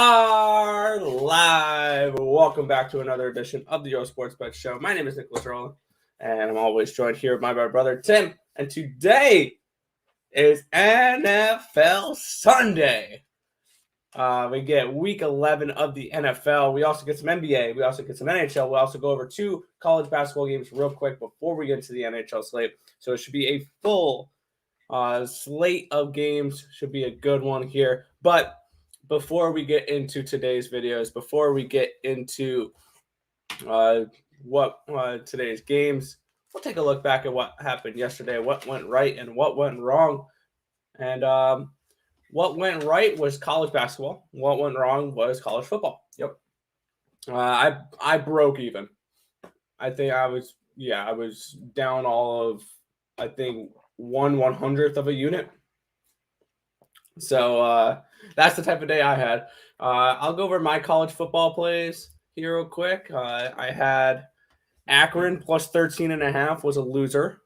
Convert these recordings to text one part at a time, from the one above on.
are live. Welcome back to another edition of the Earle Sports Bet Show. My name is Nicholas Earle, and I'm always joined here by my brother Tim. And today is NFL Sunday. We get Week 11 of the NFL. We also get some NBA. We also get some NHL. We'll also go over two college basketball games real quick before we get into the NHL slate. So it should be a full slate of games. Should be a good one here. But before we get into today's videos, before we get into today's games, we'll take a look back at what happened yesterday, what went right and what went wrong. And what went right was college basketball. What went wrong was college football. Yep. I broke even. I think I was down all of, I think, 1/100th of a unit. So that's the type of day I had. I'll go over my college football plays here real quick. I had Akron plus 13.5 was a loser.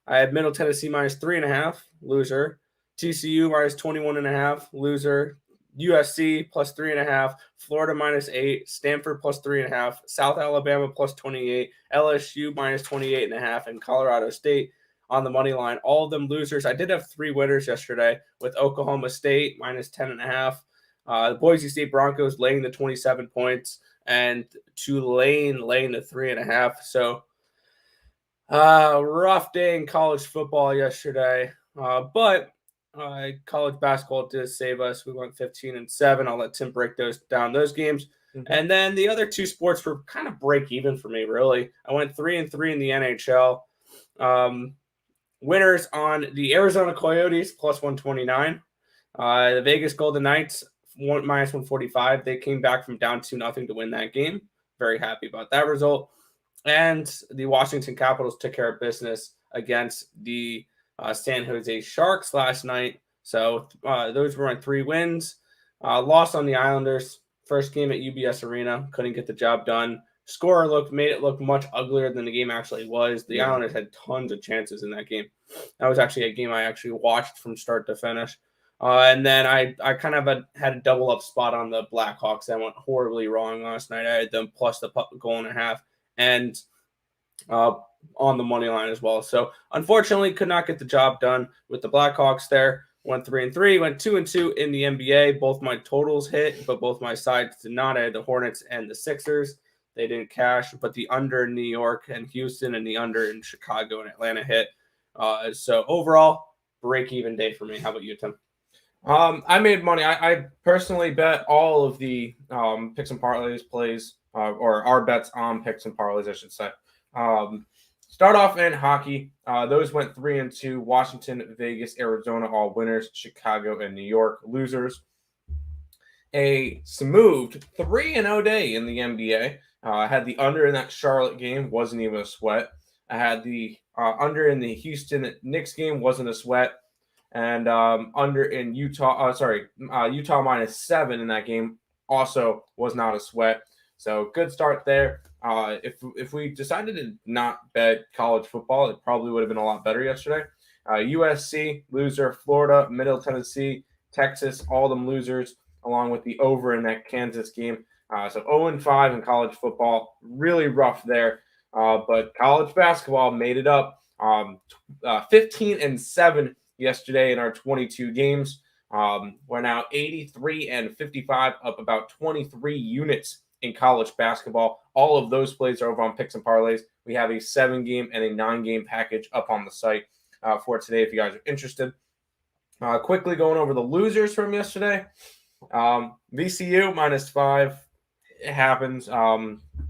I had Middle Tennessee minus 3.5, loser. TCU minus 21.5, loser. USC plus 3.5, Florida minus 8, Stanford plus 3.5, South Alabama plus 28, LSU minus 28.5, and Colorado State on the money line. All of them losers. I did have three winners yesterday with Oklahoma State minus 10.5, the Boise State Broncos laying the 27 points, and Tulane laying the 3.5. So rough day in college football yesterday, but college basketball did save us. We went 15-7. I'll let Tim break down those games. Mm-hmm. And then the other two sports were kind of break even for me, really. I went 3-3 in the NHL. Winners on the Arizona Coyotes plus 129. The Vegas Golden Knights minus 145. They came back from down 2-0 to win that game. Very happy about that result. And the Washington Capitals took care of business against the San Jose Sharks last night. So those were my three wins. Lost on the Islanders. First game at UBS Arena. Couldn't get the job done. Score made it look much uglier than the game actually was. The Islanders had tons of chances in that game. That was actually a game I actually watched from start to finish. And then I kind of had a double up spot on the Blackhawks. That went horribly wrong last night. I had them plus the goal and a half. And on the money line as well. So unfortunately could not get the job done with the Blackhawks there. Went 3-3, went 2-2 in the NBA. Both my totals hit, but both my sides did not. I had the Hornets and the Sixers. They didn't cash, but the under in New York and Houston and the under in Chicago and Atlanta hit. So overall, break-even day for me. How about you, Tim? I made money. I personally bet all of the picks and parlays plays, or our bets on picks and parlays, I should say. Start off in hockey. Those went 3-2. Washington, Vegas, Arizona, all winners. Chicago and New York, losers. A smooth 3-0 day in the NBA. I had the under in that Charlotte game, wasn't even a sweat. I had the under in the Houston Knicks game, wasn't a sweat. And under in Utah, Utah minus 7 in that game, also was not a sweat. So good start there. If we decided to not bet college football, it probably would have been a lot better yesterday. USC, loser. Florida, Middle Tennessee, Texas, all them losers, along with the over in that Kansas game. So 0-5 in college football. Really rough there. But college basketball made it up. 15-7 yesterday in our 22 games. We're now 83-55, up about 23 units in college basketball. All of those plays are over on Picks and Parlays. We have a 7-game and a 9-game package up on the site for today if you guys are interested. Quickly going over the losers from yesterday. VCU minus 5. It happens.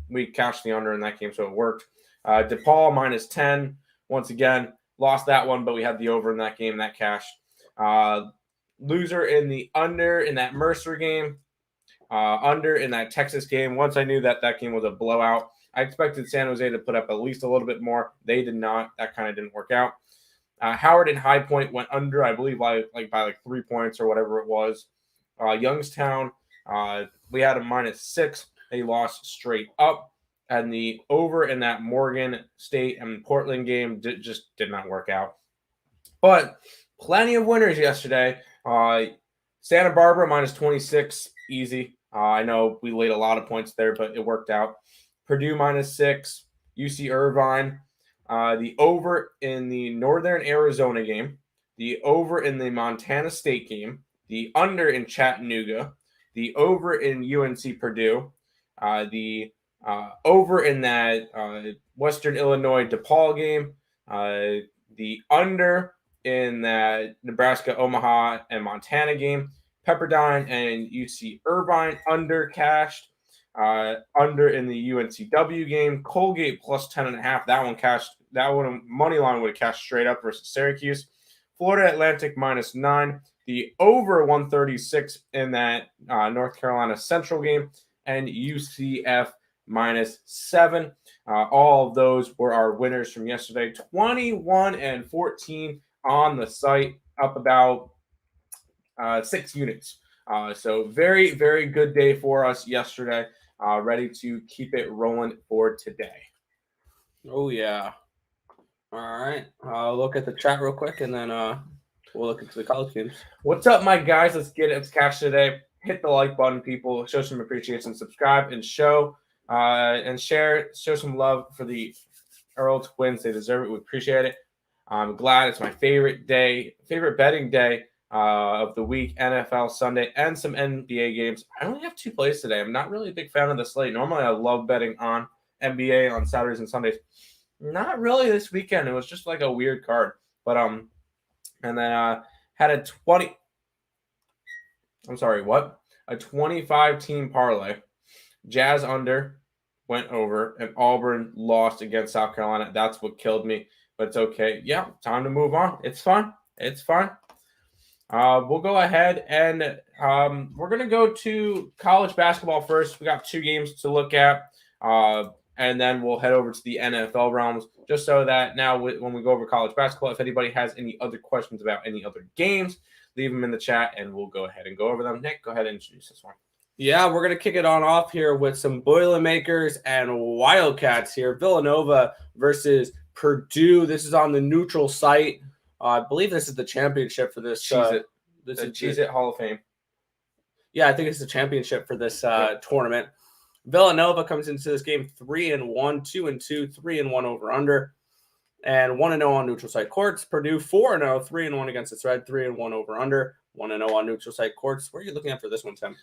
We cashed the under in that game, so it worked. DePaul minus 10. Once again, lost that one, but we had the over in that game, that cashed. Loser in the under in that Mercer game. Under in that Texas game. Once I knew that game was a blowout, I expected San Jose to put up at least a little bit more. They did not. That kind of didn't work out. Howard and High Point went under, I believe, by 3 points or whatever it was. Youngstown, we had a minus 6. They lost straight up. And the over in that Morgan State and Portland game just did not work out. But plenty of winners yesterday. Santa Barbara minus 26, easy. I know we laid a lot of points there, but it worked out. Purdue -6, UC Irvine. The over in the Northern Arizona game, the over in the Montana State game, the under in Chattanooga, the over in UNC Purdue, the over in that Western Illinois DePaul game, the under in that Nebraska Omaha and Montana game, Pepperdine and UC Irvine under cashed. Under in the UNCW game, Colgate plus 10.5. That one cashed. That one money line would have cashed straight up versus Syracuse. Florida Atlantic -9. The over 136 in that North Carolina Central game, and UCF -7. All of those were our winners from yesterday. 21-14 on the site, up about 6 units. So very, very good day for us yesterday. Ready to keep it rolling for today. Oh, yeah. All right. I'll look at the chat real quick, and then we'll look into the college games. What's up, my guys? Let's get it. Let's cash today. Hit the like button, people. Show some appreciation. Subscribe and show and share. Show some love for the Earle twins. They deserve it. We appreciate it. I'm glad. It's my favorite betting day of the week, NFL Sunday, and some NBA games. I only have 2 plays today. I'm not really a big fan of the slate. Normally, I love betting on NBA on Saturdays and Sundays. Not really this weekend. It was just like a weird card. But and then had a 25-team parlay. Jazz under went over, and Auburn lost against South Carolina. That's what killed me. But it's okay. Yeah, time to move on. It's fun. It's fun. We'll go ahead and we're going to go to college basketball first. We got 2 games to look at, and then we'll head over to the NFL realms, just so that now when we go over college basketball, if anybody has any other questions about any other games, leave them in the chat, and we'll go ahead and go over them. Nick, go ahead and introduce this one. Yeah, we're going to kick it on off here with some Boilermakers and Wildcats here. Villanova versus Purdue. This is on the neutral site. I believe this is the championship for this. This is Cheez-It Hall of Fame. Yeah, I think it's the championship for this tournament. Villanova comes into this game 3-1, 2-2, 3-1 over under, and 1-0 on neutral site courts. Purdue 4-0, 3-1 against the spread, 3-1 over under, 1-0 on neutral site courts. What are you looking at for this one, Tim?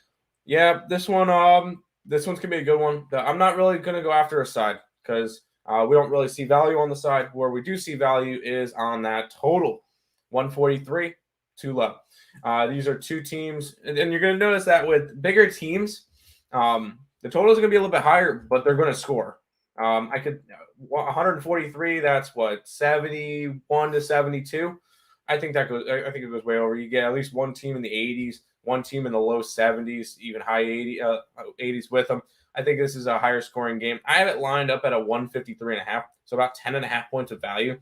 Yeah, this one's gonna be a good one. I'm not really gonna go after a side because we don't really see value on the side. Where we do see value is on that total. 143, too low. These are 2 teams, and you're going to notice that with bigger teams, the total is going to be a little bit higher, but they're going to score. 143. That's what 71 to 72. I think it goes way over. You get at least one team in the 80s, one team in the low 70s, even high 80s with them. I think this is a higher scoring game. I have it lined up at a 153.5, so about 10.5 points of value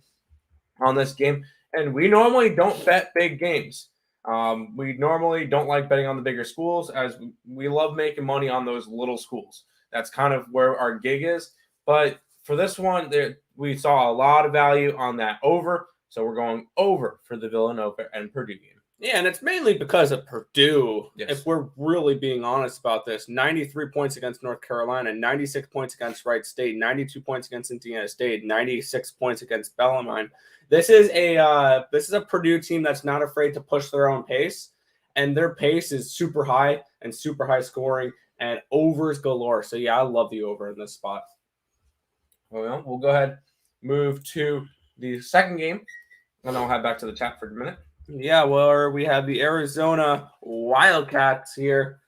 on this game. And we normally don't bet big games. We normally don't like betting on the bigger schools, as we love making money on those little schools. That's kind of where our gig is. But for this one, we saw a lot of value on that over, so we're going over for the Villanova and Purdue game. Yeah, and it's mainly because of Purdue. Yes. If we're really being honest about this, 93 points against North Carolina, 96 points against Wright State, 92 points against Indiana State, 96 points against Bellarmine. This is a Purdue team that's not afraid to push their own pace, and their pace is super high and super high scoring and overs galore. So yeah, I love the over in this spot. Well, we'll go ahead, move to the second game, and I'll head back to the chat for a minute. Yeah, well, we have the Arizona Wildcats here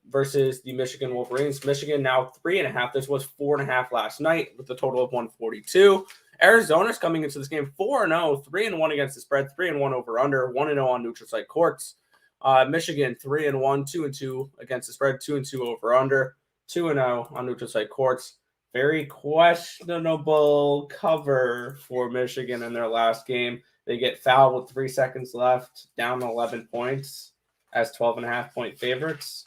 versus the Michigan Wolverines. Michigan now 3.5. This was 4.5 last night with a total of 142. Arizona's coming into this game 4-0, 3-1 against the spread, 3-1 over under, 1-0 on neutral site courts. Michigan 3-1, 2-2 against the spread, 2-2 over under, 2-0 on neutral site courts. Very questionable cover for Michigan in their last game. They get fouled with 3 seconds left, down 11 points as 12.5-point favorites.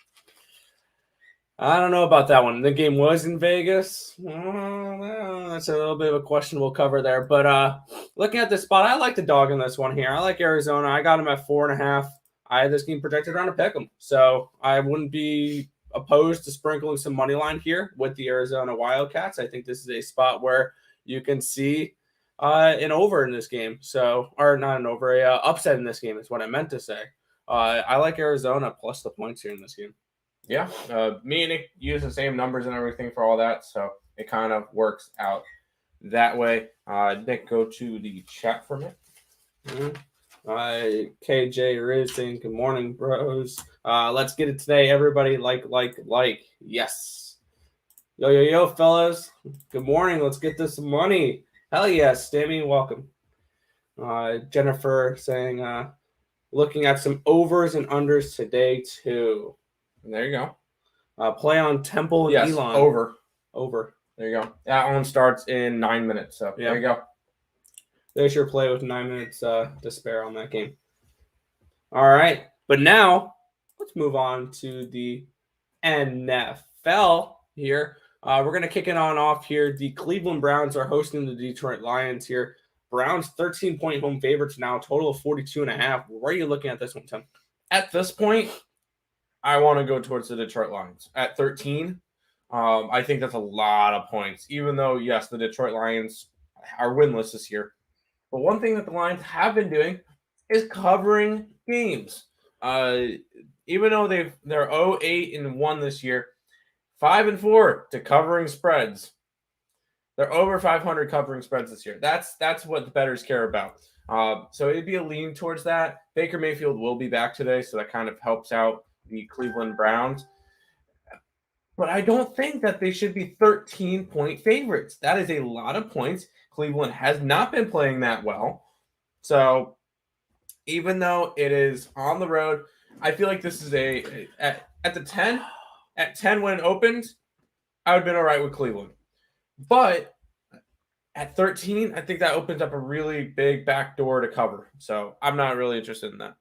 I don't know about that one. The game was in Vegas. That's a little bit of a questionable cover there. But looking at this spot, I like the dog in this one here. I like Arizona. I got them at 4.5. I had this game projected around a pick 'em. So I wouldn't be opposed to sprinkling some money line here with the Arizona Wildcats. I think this is a spot where you can see an over in this game. So, or not an over, a upset in this game is what I meant to say. I like Arizona plus the points here in this game. Yeah, me and Nick use the same numbers and everything for all that, so it kind of works out that way. Nick, go to the chat for a minute. KJ Riz saying, good morning, bros. Let's get it today, everybody. Like. Yes. Yo, fellas. Good morning. Let's get this money. Hell yes, Stammy, welcome. Jennifer saying, looking at some overs and unders today, too. There you go. Play on Temple and yes, Elon. Over. There you go. That one starts in 9 minutes, so there you go. There's your play with 9 minutes to spare on that game. All right. But now, let's move on to the NFL here. We're going to kick it on off here. The Cleveland Browns are hosting the Detroit Lions here. Browns 13-point home favorites now, total of 42.5. Where are you looking at this one, Tim? At this point, I want to go towards the Detroit Lions. At 13, I think that's a lot of points, even though, yes, the Detroit Lions are winless this year. But one thing that the Lions have been doing is covering games. Even though they're 0-8-1 this year, 5-4 to covering spreads. They're over 500 covering spreads this year. That's what the bettors care about. So it'd be a lean towards that. Baker Mayfield will be back today, so that kind of helps out the Cleveland Browns. But I don't think that they should be 13-point favorites. That is a lot of points. Cleveland has not been playing that well. So even though it is on the road, I feel like this is at the 10. At 10 when it opened, I would have been all right with Cleveland. But at 13, I think that opens up a really big back door to cover. So I'm not really interested in that.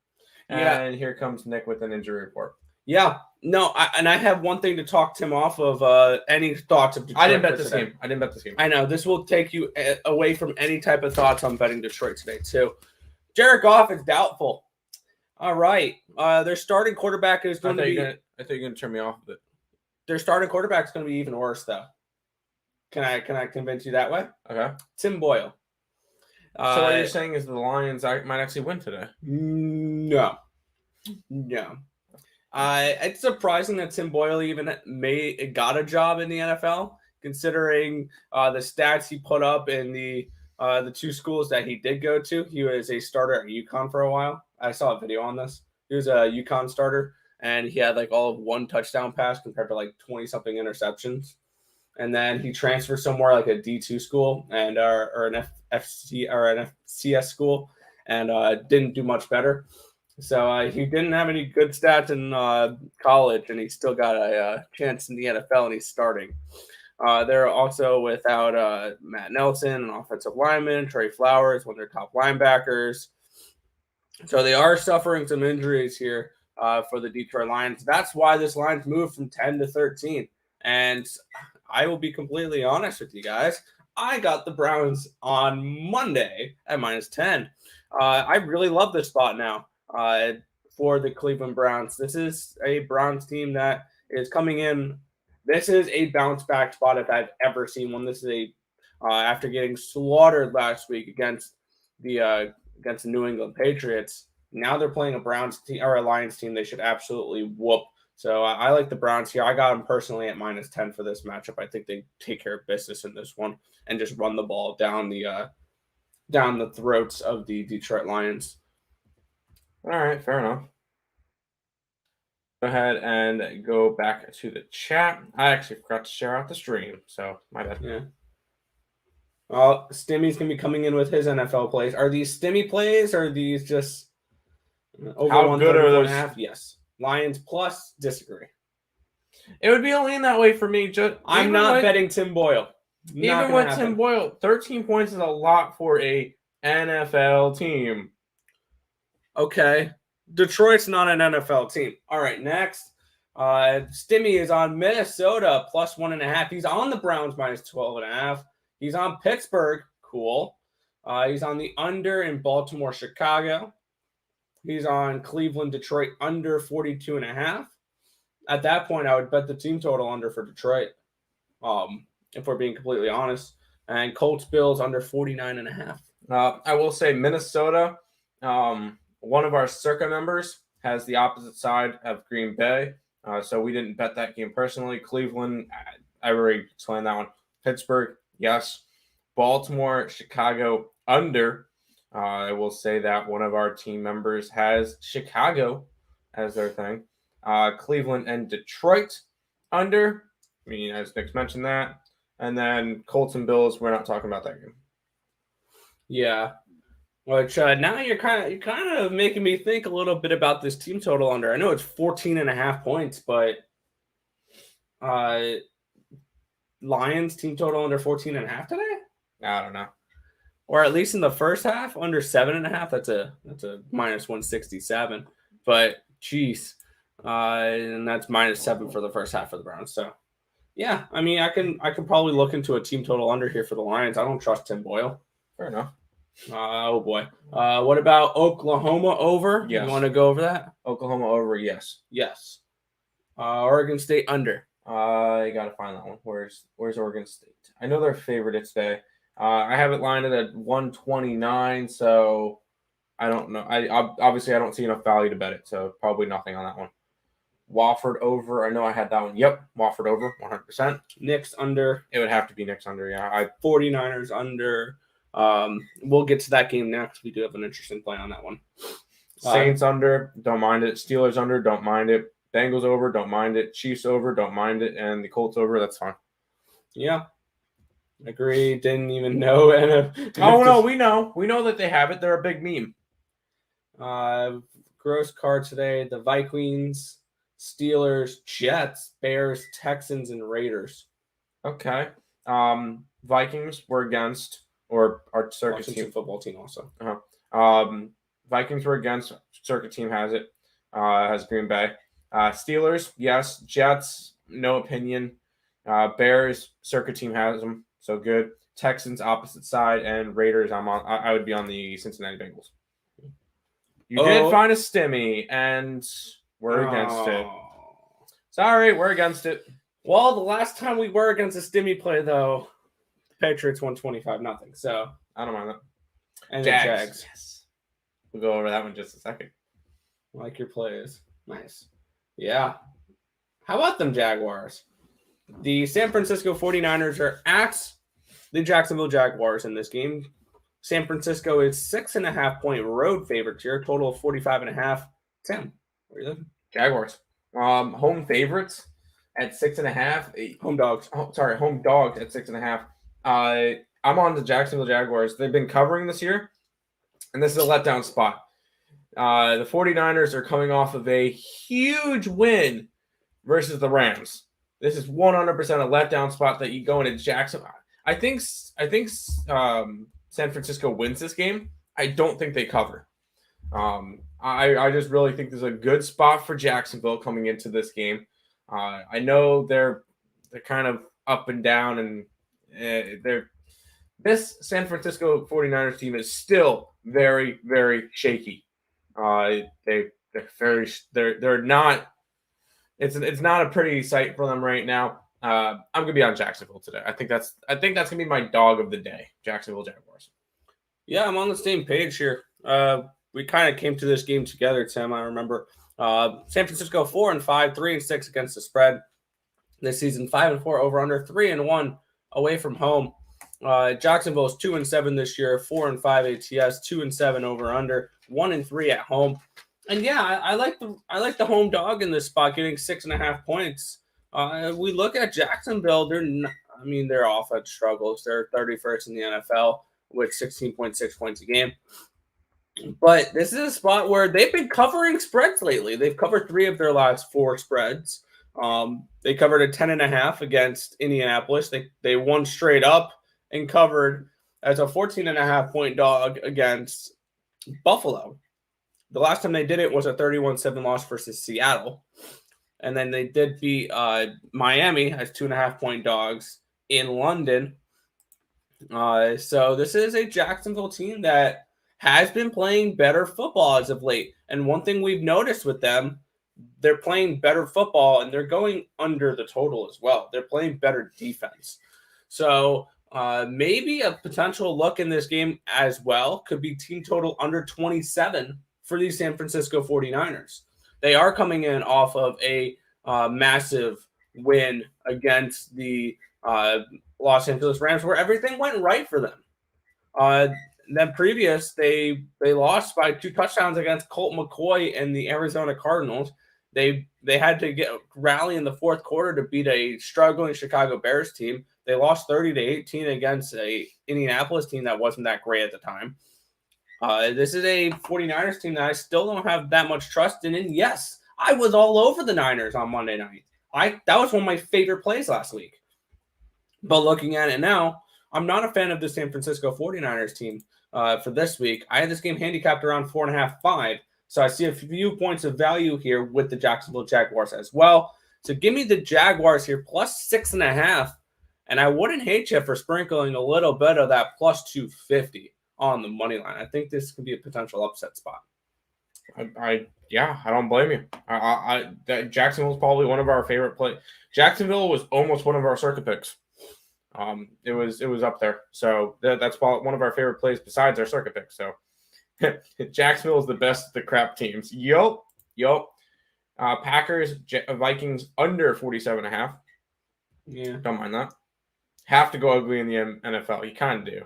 Yeah. And here comes Nick with an injury report. Yeah. No, I have one thing to talk Tim off of. Any thoughts of Detroit? I didn't bet this game. I know. This will take you away from any type of thoughts on betting Detroit today, too. Jared Goff is doubtful. All right. Their starting quarterback is going to be... I thought you were going to turn me off of it. Their starting quarterback is going to be even worse, though. Can I convince you that way? Okay. Tim Boyle. So what you're saying is the Lions might actually win today? No. It's surprising that Tim Boyle even got a job in the NFL, considering the stats he put up in the two schools that he did go to. He was a starter at UConn for a while. I saw a video on this. He was a UConn starter, and he had like all of one touchdown pass compared to like 20-something interceptions. And then he transferred somewhere like a D2 school and or an FC or an FCS school, and didn't do much better. So he didn't have any good stats in college, and he still got a chance in the NFL, and he's starting. They're also without Matt Nelson, an offensive lineman, Trey Flowers, one of their top linebackers. So they are suffering some injuries here for the Detroit Lions. That's why this line's moved from 10 to 13. And I will be completely honest with you guys. I got the Browns on Monday at -10. I really love this spot now for the Cleveland Browns. This is a Browns team that is coming in. This is a bounce back spot if I've ever seen one. This is after getting slaughtered last week against the New England Patriots. Now they're playing a Browns team or a Lions team they should absolutely whoop. So I like the Browns here. I got them personally at -10 for this matchup. I think they take care of business in this one and just run the ball down the throats of the Detroit Lions. All right, fair enough. Go ahead and go back to the chat. I actually forgot to share out the stream, so my bad. Yeah. Well, Stimmy's going to be coming in with his NFL plays. Are these Stimmy plays or are these just over How good are those? Yes. Lions plus, disagree. It would be a lean that way for me. I'm not betting Tim Boyle. Even with Tim Boyle, 13 points is a lot for a NFL team. Okay. Detroit's not an NFL team. All right, next. Stimmy is on Minnesota plus 1.5. He's on the Browns -12.5. He's on Pittsburgh. Cool. He's on the under in Baltimore, Chicago. He's on Cleveland, Detroit under 42.5. at that point, I would bet the team total under for Detroit. If we're being completely honest. And Colts Bills under 49.5. I will say Minnesota, one of our Circa members has the opposite side of Green Bay. So we didn't bet that game personally. Cleveland, I already explained that one. Pittsburgh, yes. Baltimore, Chicago, under. I will say that one of our team members has Chicago as their thing. Cleveland and Detroit, under. I mean, as Nick's mentioned that. And then Colts and Bills, we're not talking about that game. Yeah. Which now you're kind of making me think a little bit about this team total under. I know it's 14.5 points, but Lions team total under 14.5 today? I don't know. Or at least in the first half, under 7.5. That's a minus 167. But geez, and that's -7 for the first half for the Browns. So yeah, I mean, I can probably look into a team total under here for the Lions. I don't trust Tim Boyle. Fair enough. Oh boy. What about Oklahoma over? Yes. You want to go over that? Oklahoma over, yes. Yes. Oregon State under. I gotta find that one. Where's Oregon State? I know they're favored today. I have it lined at 129, so I don't know. I obviously I don't see enough value to bet it, so probably nothing on that one. Wofford over. I know I had that one. Yep, Wofford over, 100%. Knicks under. It would have to be Knicks under, yeah. 49ers under. We'll get to that game next. We do have an interesting play on that one. Saints under, don't mind it. Steelers under, don't mind it. Bengals over, don't mind it. Chiefs over, don't mind it. And the Colts over, that's fine. Yeah. Agree. Didn't even know. Oh, no, we know. We know that they have it. They're a big meme. Gross card today. The Vikings, Steelers, Jets, Bears, Texans, and Raiders. Okay. Vikings were against, or our circuit team. Football team also. Vikings were against. Circuit team has it. Has Green Bay. Steelers, yes. Jets, no opinion. Bears, circuit team has them. So good. Texans, opposite side, and Raiders. I would be on the Cincinnati Bengals. You did find a stimmy, and we're against it. Sorry, we're against it. Well, the last time we were against a stimmy play, though, Patriots won 25-0. So I don't mind that. And Jags. Yes. We'll go over that one in just a second. I like your plays. Nice. Yeah. How about them Jaguars? The San Francisco 49ers are at the Jacksonville Jaguars in this game. San Francisco is 6.5-point road favorites here. Total of 45.5. Tim, where are you looking? Jaguars. Home favorites at 6.5. Home dogs. Home dogs at 6.5. I'm on the Jacksonville Jaguars. They've been covering this year, and this is a letdown spot. The 49ers are coming off of a huge win versus the Rams. This is 100% a letdown spot that you go into Jacksonville. I think San Francisco wins this game. I don't think they cover. I just really think there's a good spot for Jacksonville coming into this game. I know they're kind of up and down, and this San Francisco 49ers team is still very, very shaky. They're not. It's not a pretty sight for them right now. I'm gonna be on Jacksonville today. I think that's gonna be my dog of the day. Jacksonville Jaguars. Yeah, I'm on the same page here. We kind of came to this game together, Tim. I remember San Francisco 4-5, 3-6 against the spread this season. 5-4 over under, 3-1 away from home. Jacksonville is 2-7 this year, 4-5 ATS, 2-7 over under, 1-3 at home. And yeah, I like the home dog in this spot, getting 6.5 points. We look at Jacksonville; their offense struggles. They're 31st in the NFL with 16.6 points a game. But this is a spot where they've been covering spreads lately. They've covered 3 of their last 4 spreads. They covered a 10.5 against Indianapolis. They won straight up and covered as a 14.5-point dog against Buffalo. The last time they did it was a 31-7 loss versus Seattle. And then they did beat Miami as 2.5-point dogs in London. So this is a Jacksonville team that has been playing better football as of late. And one thing we've noticed with them, they're playing better football, and they're going under the total as well. They're playing better defense. So maybe a potential look in this game as well could be team total under 27 for the San Francisco 49ers. They are coming in off of a massive win against the Los Angeles Rams, where everything went right for them. Then previous, they lost by 2 touchdowns against Colt McCoy and the Arizona Cardinals. They had to rally in the fourth quarter to beat a struggling Chicago Bears team. They lost 30-18 against a Indianapolis team that wasn't that great at the time. This is a 49ers team that I still don't have that much trust in. And yes, I was all over the Niners on Monday night. That was one of my favorite plays last week. But looking at it now, I'm not a fan of the San Francisco 49ers team for this week. I had this game handicapped around 4.5, 5. So I see a few points of value here with the Jacksonville Jaguars as well. So give me the Jaguars here plus 6.5. And I wouldn't hate you for sprinkling a little bit of that plus 250 on the money line. I think this could be a potential upset spot. I don't blame you. Jacksonville is probably one of our favorite plays. Jacksonville was almost one of our circuit picks. It was up there. So that's one of our favorite plays besides our circuit pick. So Jacksonville is the best of the crap teams. Yup. Packers, Vikings under 47.5. Yeah. Don't mind that. Have to go ugly in the NFL. You kind of do,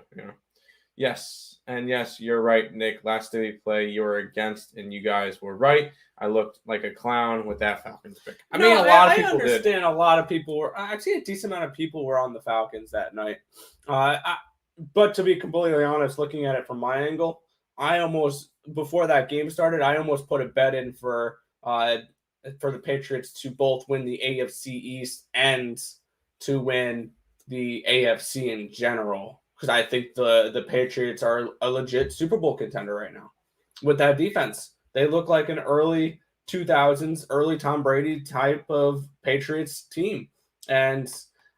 Yes. And yes, you're right, Nick. Last day we play, you were against, and you guys were right. I looked like a clown with that Falcons pick. A lot of people did. I understand a lot of people were. Actually, a decent amount of people were on the Falcons that night. But to be completely honest, looking at it from my angle, before that game started, I almost put a bet in for the Patriots to both win the AFC East and to win the AFC in general. Because I think the Patriots are a legit Super Bowl contender right now with that defense. They look like an early 2000s, early Tom Brady type of Patriots team. And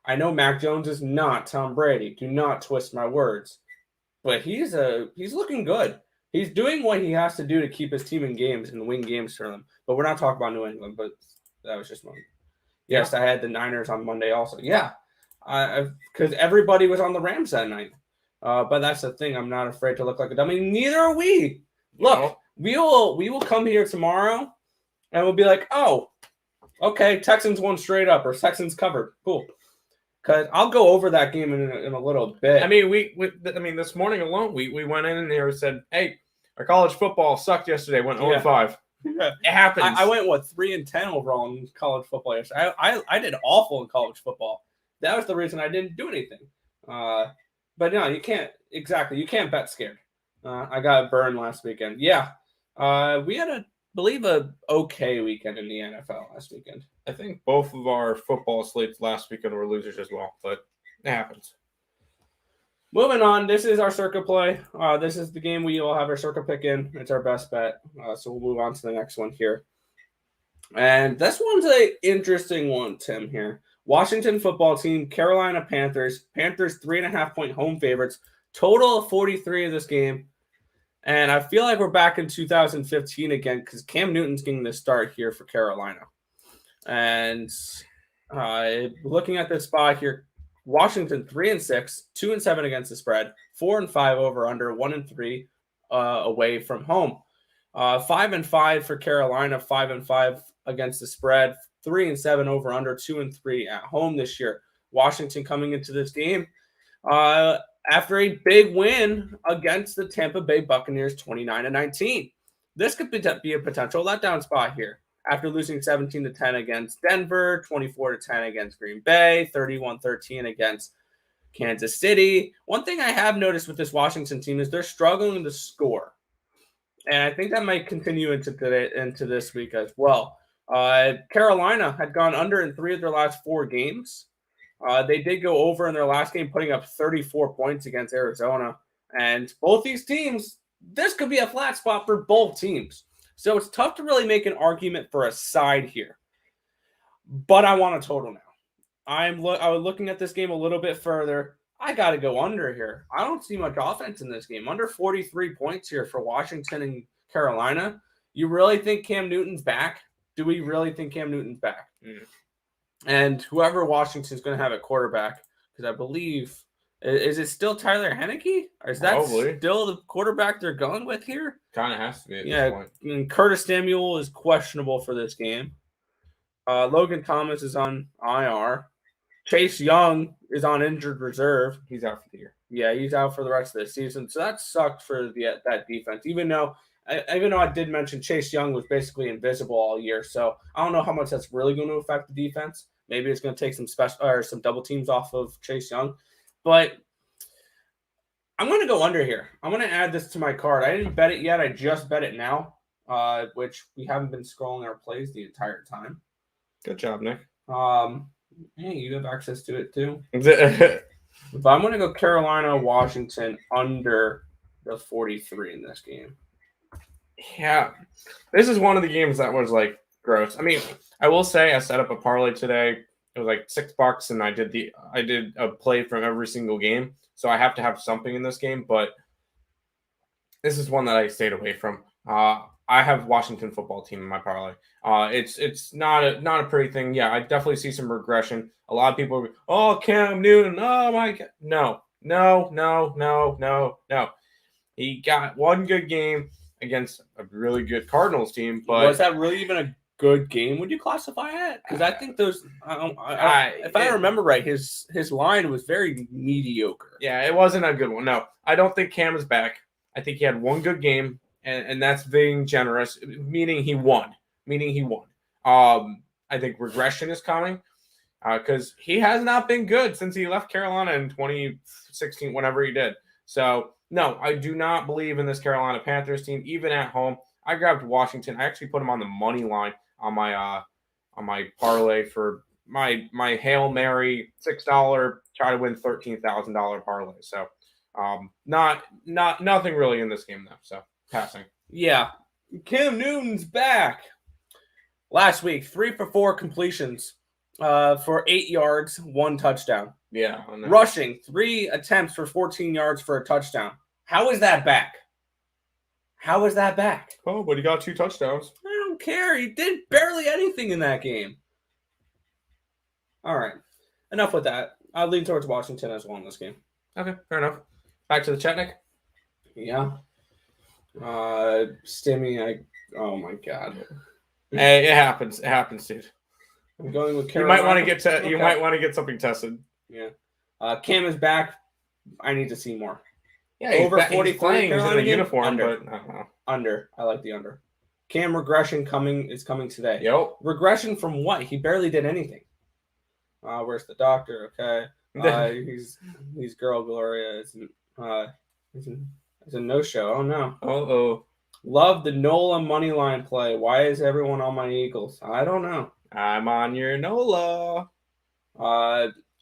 I know Mac Jones is not Tom Brady. Do not twist my words. But he's looking good. He's doing what he has to do to keep his team in games and win games for them. But we're not talking about New England, but that was just one. Yes, I had the Niners on Monday also. Yeah. Because everybody was on the Rams that night. But that's the thing. I'm not afraid to look like a dummy. Neither are we. Look, we will come here tomorrow and we'll be like, oh, okay, Texans won straight up or Texans covered. Cool. Because I'll go over that game in a little bit. I mean, this morning alone, we went in there and said, hey, our college football sucked yesterday. Went 0-5. Yeah. It happens. I went, 3-10 overall in college football yesterday. I did awful in college football. That was the reason I didn't do anything. But no, you can't. Exactly. You can't bet scared. I got burned last weekend. Yeah. We had believe a okay weekend in the NFL last weekend. I think both of our football slates last weekend were losers as well, but it happens. Moving on, this is our circuit play. This is the game we will have our circuit pick in. It's our best bet. So we'll move on to the next one here. And this one's an interesting one, Tim, here. Washington football team, Carolina Panthers. Panthers 3.5-point home favorites. Total of 43 of this game. And I feel like we're back in 2015 again because Cam Newton's getting the start here for Carolina. And looking at this spot here, Washington 3-6, 2-7 against the spread, 4-5 over under, 1-3 away from home. 5-5 for Carolina, 5-5 against the spread, 3-7 over under, 2-3 at home this year. Washington coming into this game after a big win against the Tampa Bay Buccaneers, 29-19. This could be a potential letdown spot here. After losing 17-10 against Denver, 24-10 against Green Bay, 31-13 against Kansas City. One thing I have noticed with this Washington team is they're struggling to score. And I think that might continue into this week as well. Carolina had gone under in 3 of their last 4 games. They did go over in their last game, putting up 34 points against Arizona. And both these teams, this could be a flat spot for both teams. So it's tough to really make an argument for a side here. But I want a total now. I was looking at this game a little bit further. I got to go under here. I don't see much offense in this game. Under 43 points here for Washington and Carolina. You really think Cam Newton's back? do we really think Cam Newton's back? Mm. And whoever Washington's going to have at quarterback, because I believe, is it still Tyler Heineke? Or is that Probably. still the quarterback they're going with here? Kind of has to be at this point. And Curtis Samuel is questionable for this game. Logan Thomas is on IR. Chase Young is on injured reserve. He's out for the year. Yeah, he's out for the rest of the season. So that sucked for that defense. Even though I did mention Chase Young was basically invisible all year, so I don't know how much that's really going to affect the defense. Maybe it's going to take some special or some double teams off of Chase Young, but I'm going to go under here. I'm going to add this to my card. I didn't bet it yet. I just bet it now, which we haven't been scrolling our plays the entire time. Good job, Nick. Hey, you have access to it too. But I'm going to go Carolina, Washington under the 43 in this game. Yeah, this is one of the games that was like gross. I mean, I will say I set up a parlay today. It was like $6, and I did a play from every single game. So I have to have something in this game, but this is one that I stayed away from. I have Washington football team in my parlay. It's not a pretty thing. Yeah, I definitely see some regression. A lot of people are, Cam Newton, oh my God. No. He got one good game against a really good Cardinals team, but was that really even a good game? Would you classify it? Because I think those, if I remember right, his line was very mediocre. Yeah, it wasn't a good one. No, I don't think Cam is back. I think he had one good game, and that's being generous, meaning he won. I think regression is coming because he has not been good since he left Carolina in 2016, whenever he did. So, no, I do not believe in this Carolina Panthers team, even at home. I grabbed Washington. I actually put him on the money line on my parlay for my Hail Mary $6 try to win $13,000 parlay. So, nothing really in this game though. So, passing. Yeah, Cam Newton's back. Last week, 3 for 4 completions for 8 yards, 1 touchdown. Yeah. Rushing, 3 attempts for 14 yards for a touchdown. How is that back? Oh, but he got 2 touchdowns. I don't care. He did barely anything in that game. All right. Enough with that. I'll lean towards Washington as well in this game. Okay, fair enough. Back to the chat, Nick. Yeah. Stimmy, oh my God. Hey, it happens. It happens, dude. I'm going with Carolina. You might want to get something tested. Yeah. Cam is back. I need to see more. Yeah, over 43 in a uniform, under. But I don't know. Under. I like the under. Cam regression is coming today. Yep. Regression from what? He barely did anything. Where's the doctor? Okay. He's girl Gloria. It's a no-show. Oh no. Uh-oh. Love the NOLA money line play. Why is everyone on my Eagles? I don't know. I'm on your NOLA.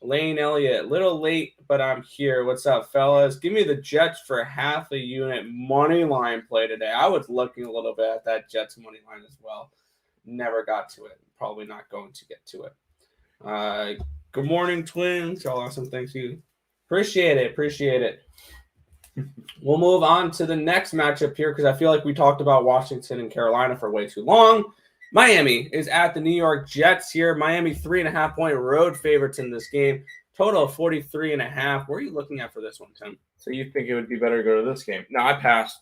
Lane Elliott, little late, but I'm here. What's up, fellas? Give me the Jets for half a unit money line play today. I was looking a little bit at that Jets money line as well. Never got to it. Probably not going to get to it. Good morning, twins. Y'all awesome. Thank you. Appreciate it. We'll move on to the next matchup here because I feel like we talked about Washington and Carolina for way too long. Miami is at the New York Jets here. Miami 3.5-point road favorites in this game. Total of 43.5. Where are you looking at for this one, Tim? So you think it would be better to go to this game? No, I passed.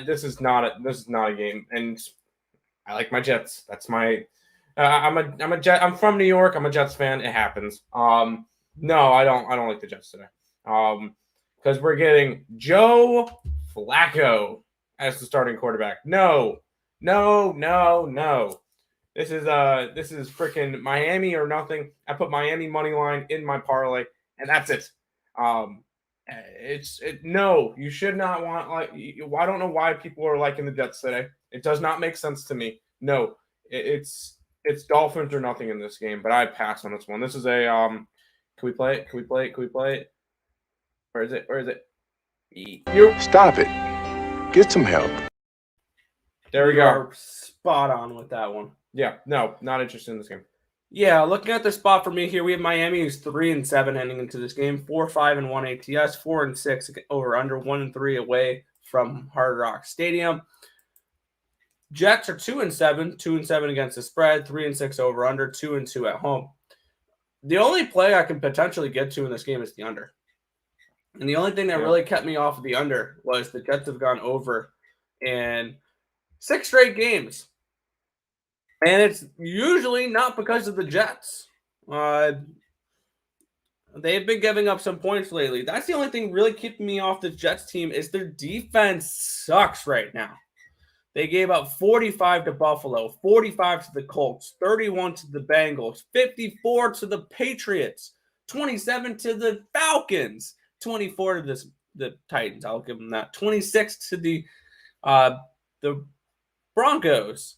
This is not a game, and I like my Jets. That's my. I'm a Jet. I'm from New York. I'm a Jets fan. It happens. No, I don't like the Jets today. Because we're getting Joe Flacco as the starting quarterback. No. This is freaking Miami or nothing. I put Miami money line in my parlay, and that's it. No, you should not want I don't know why people are liking the Jets today. It does not make sense to me. No, it's Dolphins or nothing in this game, but I pass on this one. This is a Can we play it? Where is it? Stop it. Get some help. There we go. Spot on with that one. Yeah, no, not interested in this game. Yeah, looking at the spot for me here, we have Miami who's 3-7 heading into this game, 4-5-1 ATS, 4-6 over under, 1-3 away from Hard Rock Stadium. Jets are 2-7, 2-7 against the spread, 3-6 over under, 2-2 at home. The only play I can potentially get to in this game is the under. And the only thing that really kept me off of the under was the Jets have gone over in 6 straight games. And it's usually not because of the Jets. They've been giving up some points lately. That's the only thing really keeping me off the Jets team is their defense sucks right now. They gave up 45 to Buffalo, 45 to the Colts, 31 to the Bengals, 54 to the Patriots, 27 to the Falcons, 24 to the Titans. I'll give them that. 26 to the Broncos.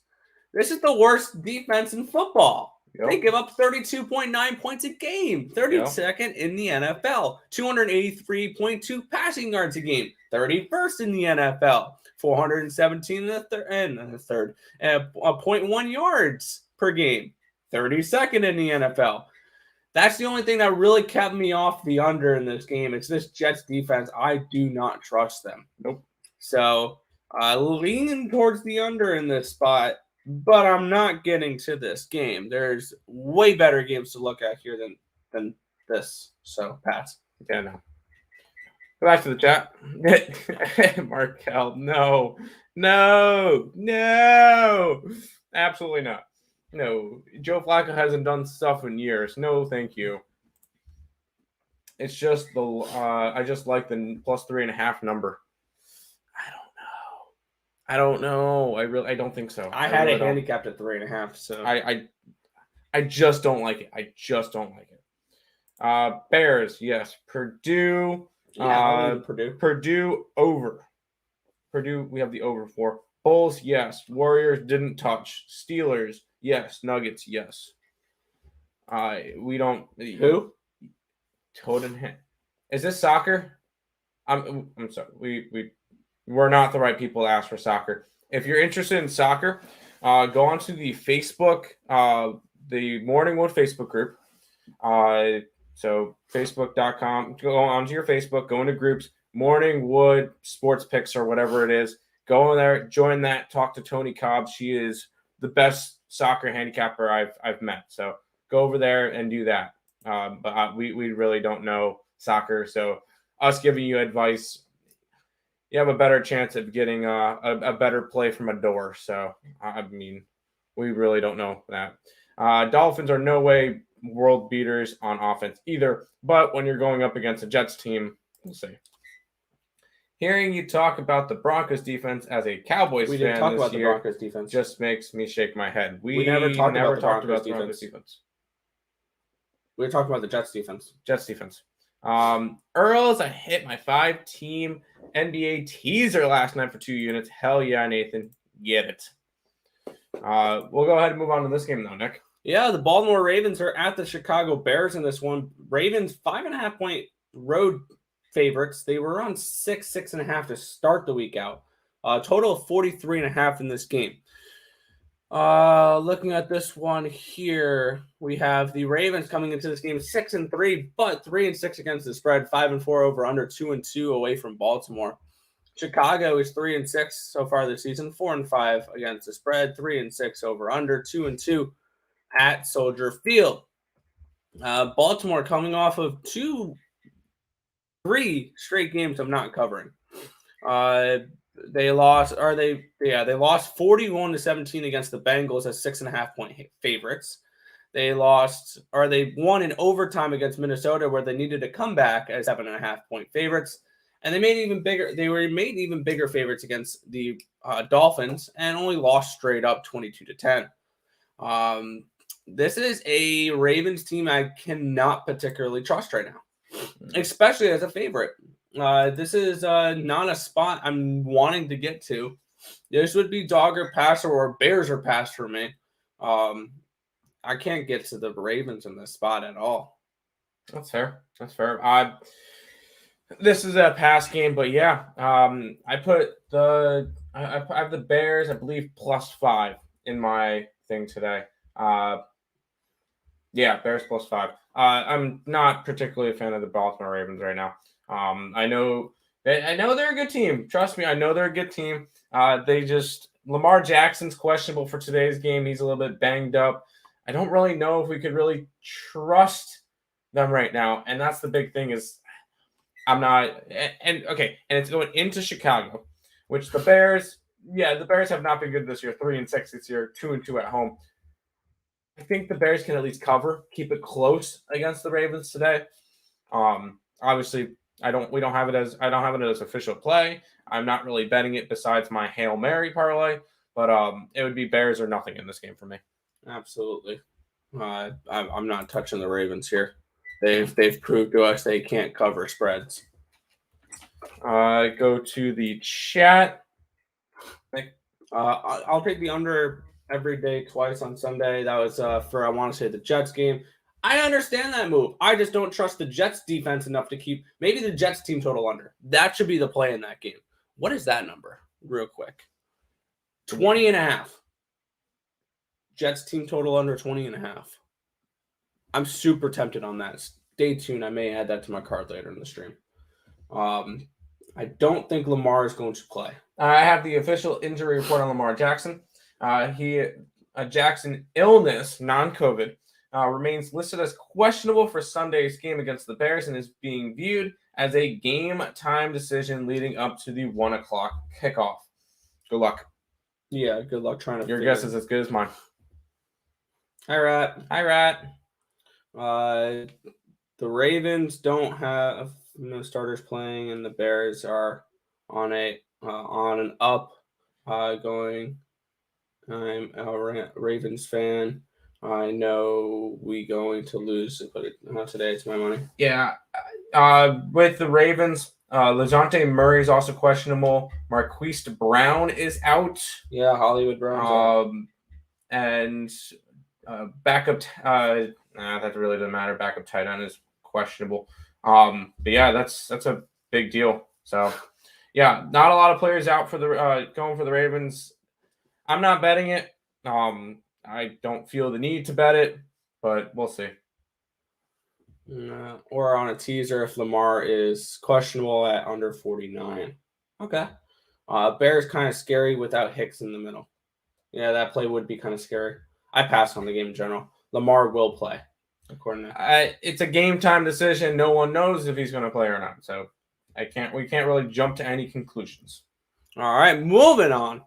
This is the worst defense in football. Yep. They give up 32.9 points a game, 32nd in the NFL, 283.2 passing yards a game, 31st in the NFL, 417 in the third, 0.1 yards per game, 32nd in the NFL. That's the only thing that really kept me off the under in this game. It's this Jets defense. I do not trust them. Nope. So leaning towards the under in this spot. But I'm not getting to this game. There's way better games to look at here than this. So, pass. Yeah, no. Go back to the chat. Markel, no. Absolutely not. No. Joe Flacco hasn't done stuff in years. No, thank you. It's just I just like the plus 3.5 number. I don't know. I don't think so. I had it handicapped at 3.5. So I just don't like it. I just don't like it. Bears, yes. Purdue. Purdue over. Purdue, we have the over for. Bulls, yes. Warriors didn't touch. Steelers, yes. Nuggets, yes. We don't. Who? Tottenham. Is this soccer? I'm sorry. We're not the right people to ask for soccer. If you're interested in soccer, go onto the Facebook, the Morningwood Facebook group. So facebook.com, go onto your Facebook, go into groups, Morningwood Sports Picks or whatever it is. Go in there, join that, talk to Tony Cobb. She is the best soccer handicapper I've met. So go over there and do that. But we really don't know soccer. So us giving you advice, you have a better chance of getting a better play from a door. So, I mean, we really don't know that. Dolphins are no way world beaters on offense either. But when you're going up against a Jets team, we'll see. Hearing you talk about the Broncos defense as a Cowboys fan didn't talk this about year the Broncos defense. Just makes me shake my head. We never talked about the Broncos defense. We were talking about the Jets defense. Earle is a hit my 5-team NBA teaser last night for 2 units. Hell yeah, Nathan. Get it. We'll go ahead and move on to this game now, Nick. Yeah, the Baltimore Ravens are at the Chicago Bears in this one. Ravens 5.5-point road favorites. They were on 6.5 to start the week out. Total of 43.5 in this game. Looking at this one here, we have the Ravens coming into this game 6-3, but 3-6 against the spread, 5-4 over under, 2-2 away from Baltimore. Chicago is 3-6 so far this season, 4-5 against the spread, 3-6 over under, 2-2 at Soldier Field. Baltimore coming off of 3 straight games of not covering. They lost 41-17 against the Bengals as 6.5-point favorites. They won in overtime against Minnesota where they needed a comeback as 7.5-point favorites. And they were made even bigger favorites against the Dolphins and only lost straight up 22-10. This is a Ravens team I cannot particularly trust right now, especially as a favorite. This is not a spot I'm wanting to get to. This would be dog or pass or Bears or pass for me. I can't get to the Ravens in this spot at all. That's fair. This is a pass game, but yeah, I have the Bears, I believe, +5 in my thing today. Bears +5. I'm not particularly a fan of the Baltimore Ravens right now. I know they're a good team. Trust me, I know they're a good team. They just Lamar Jackson's questionable for today's game. He's a little bit banged up. I don't really know if we could really trust them right now. And that's the big thing is I'm not – and it's going into Chicago, which the Bears have not been good this year. 3-6 this year, 2-2 at home. I think the Bears can at least cover, keep it close against the Ravens today. Obviously, I don't have it as official play. I'm not really betting it besides my Hail Mary parlay, but it would be Bears or nothing in this game for me. Absolutely. I'm not touching the Ravens here. They've proved to us they can't cover spreads. Go to the chat. I'll take the under every day twice on Sunday. That was for, I want to say, the Jets game. I understand that move. I just don't trust the Jets defense enough to keep maybe the Jets team total under. That should be the play in that game. What is that number? Real quick. 20.5. Jets team total under 20.5. I'm super tempted on that. Stay tuned. I may add that to my card later in the stream. I don't think Lamar is going to play. I have the official injury report on Lamar Jackson. Jackson illness, non-COVID, remains listed as questionable for Sunday's game against the Bears and is being viewed as a game time decision leading up to the 1:00 kickoff. Good luck. Yeah, good luck trying to. Your guess is as good as mine. Hi, Rat. The Ravens don't have no starters playing, and the Bears are on an up going. I'm a Ravens fan. I know we going to lose, but not today. It's my money. Yeah. With the Ravens, LeJohntay Murray is also questionable. Marquise Brown is out. Yeah, Hollywood Brown. And backup. That really doesn't matter. Backup tight end is questionable. But yeah, that's a big deal. So yeah, not a lot of players out for the going for the Ravens. I'm not betting it. I don't feel the need to bet it, but we'll see. Or on a teaser if Lamar is questionable at under 49. Okay. Bears kind of scary without Hicks in the middle. Yeah, that play would be kind of scary. I pass on the game in general. Lamar will play, according to it's a game time decision. No one knows if he's going to play or not. So we can't really jump to any conclusions. All right, moving on.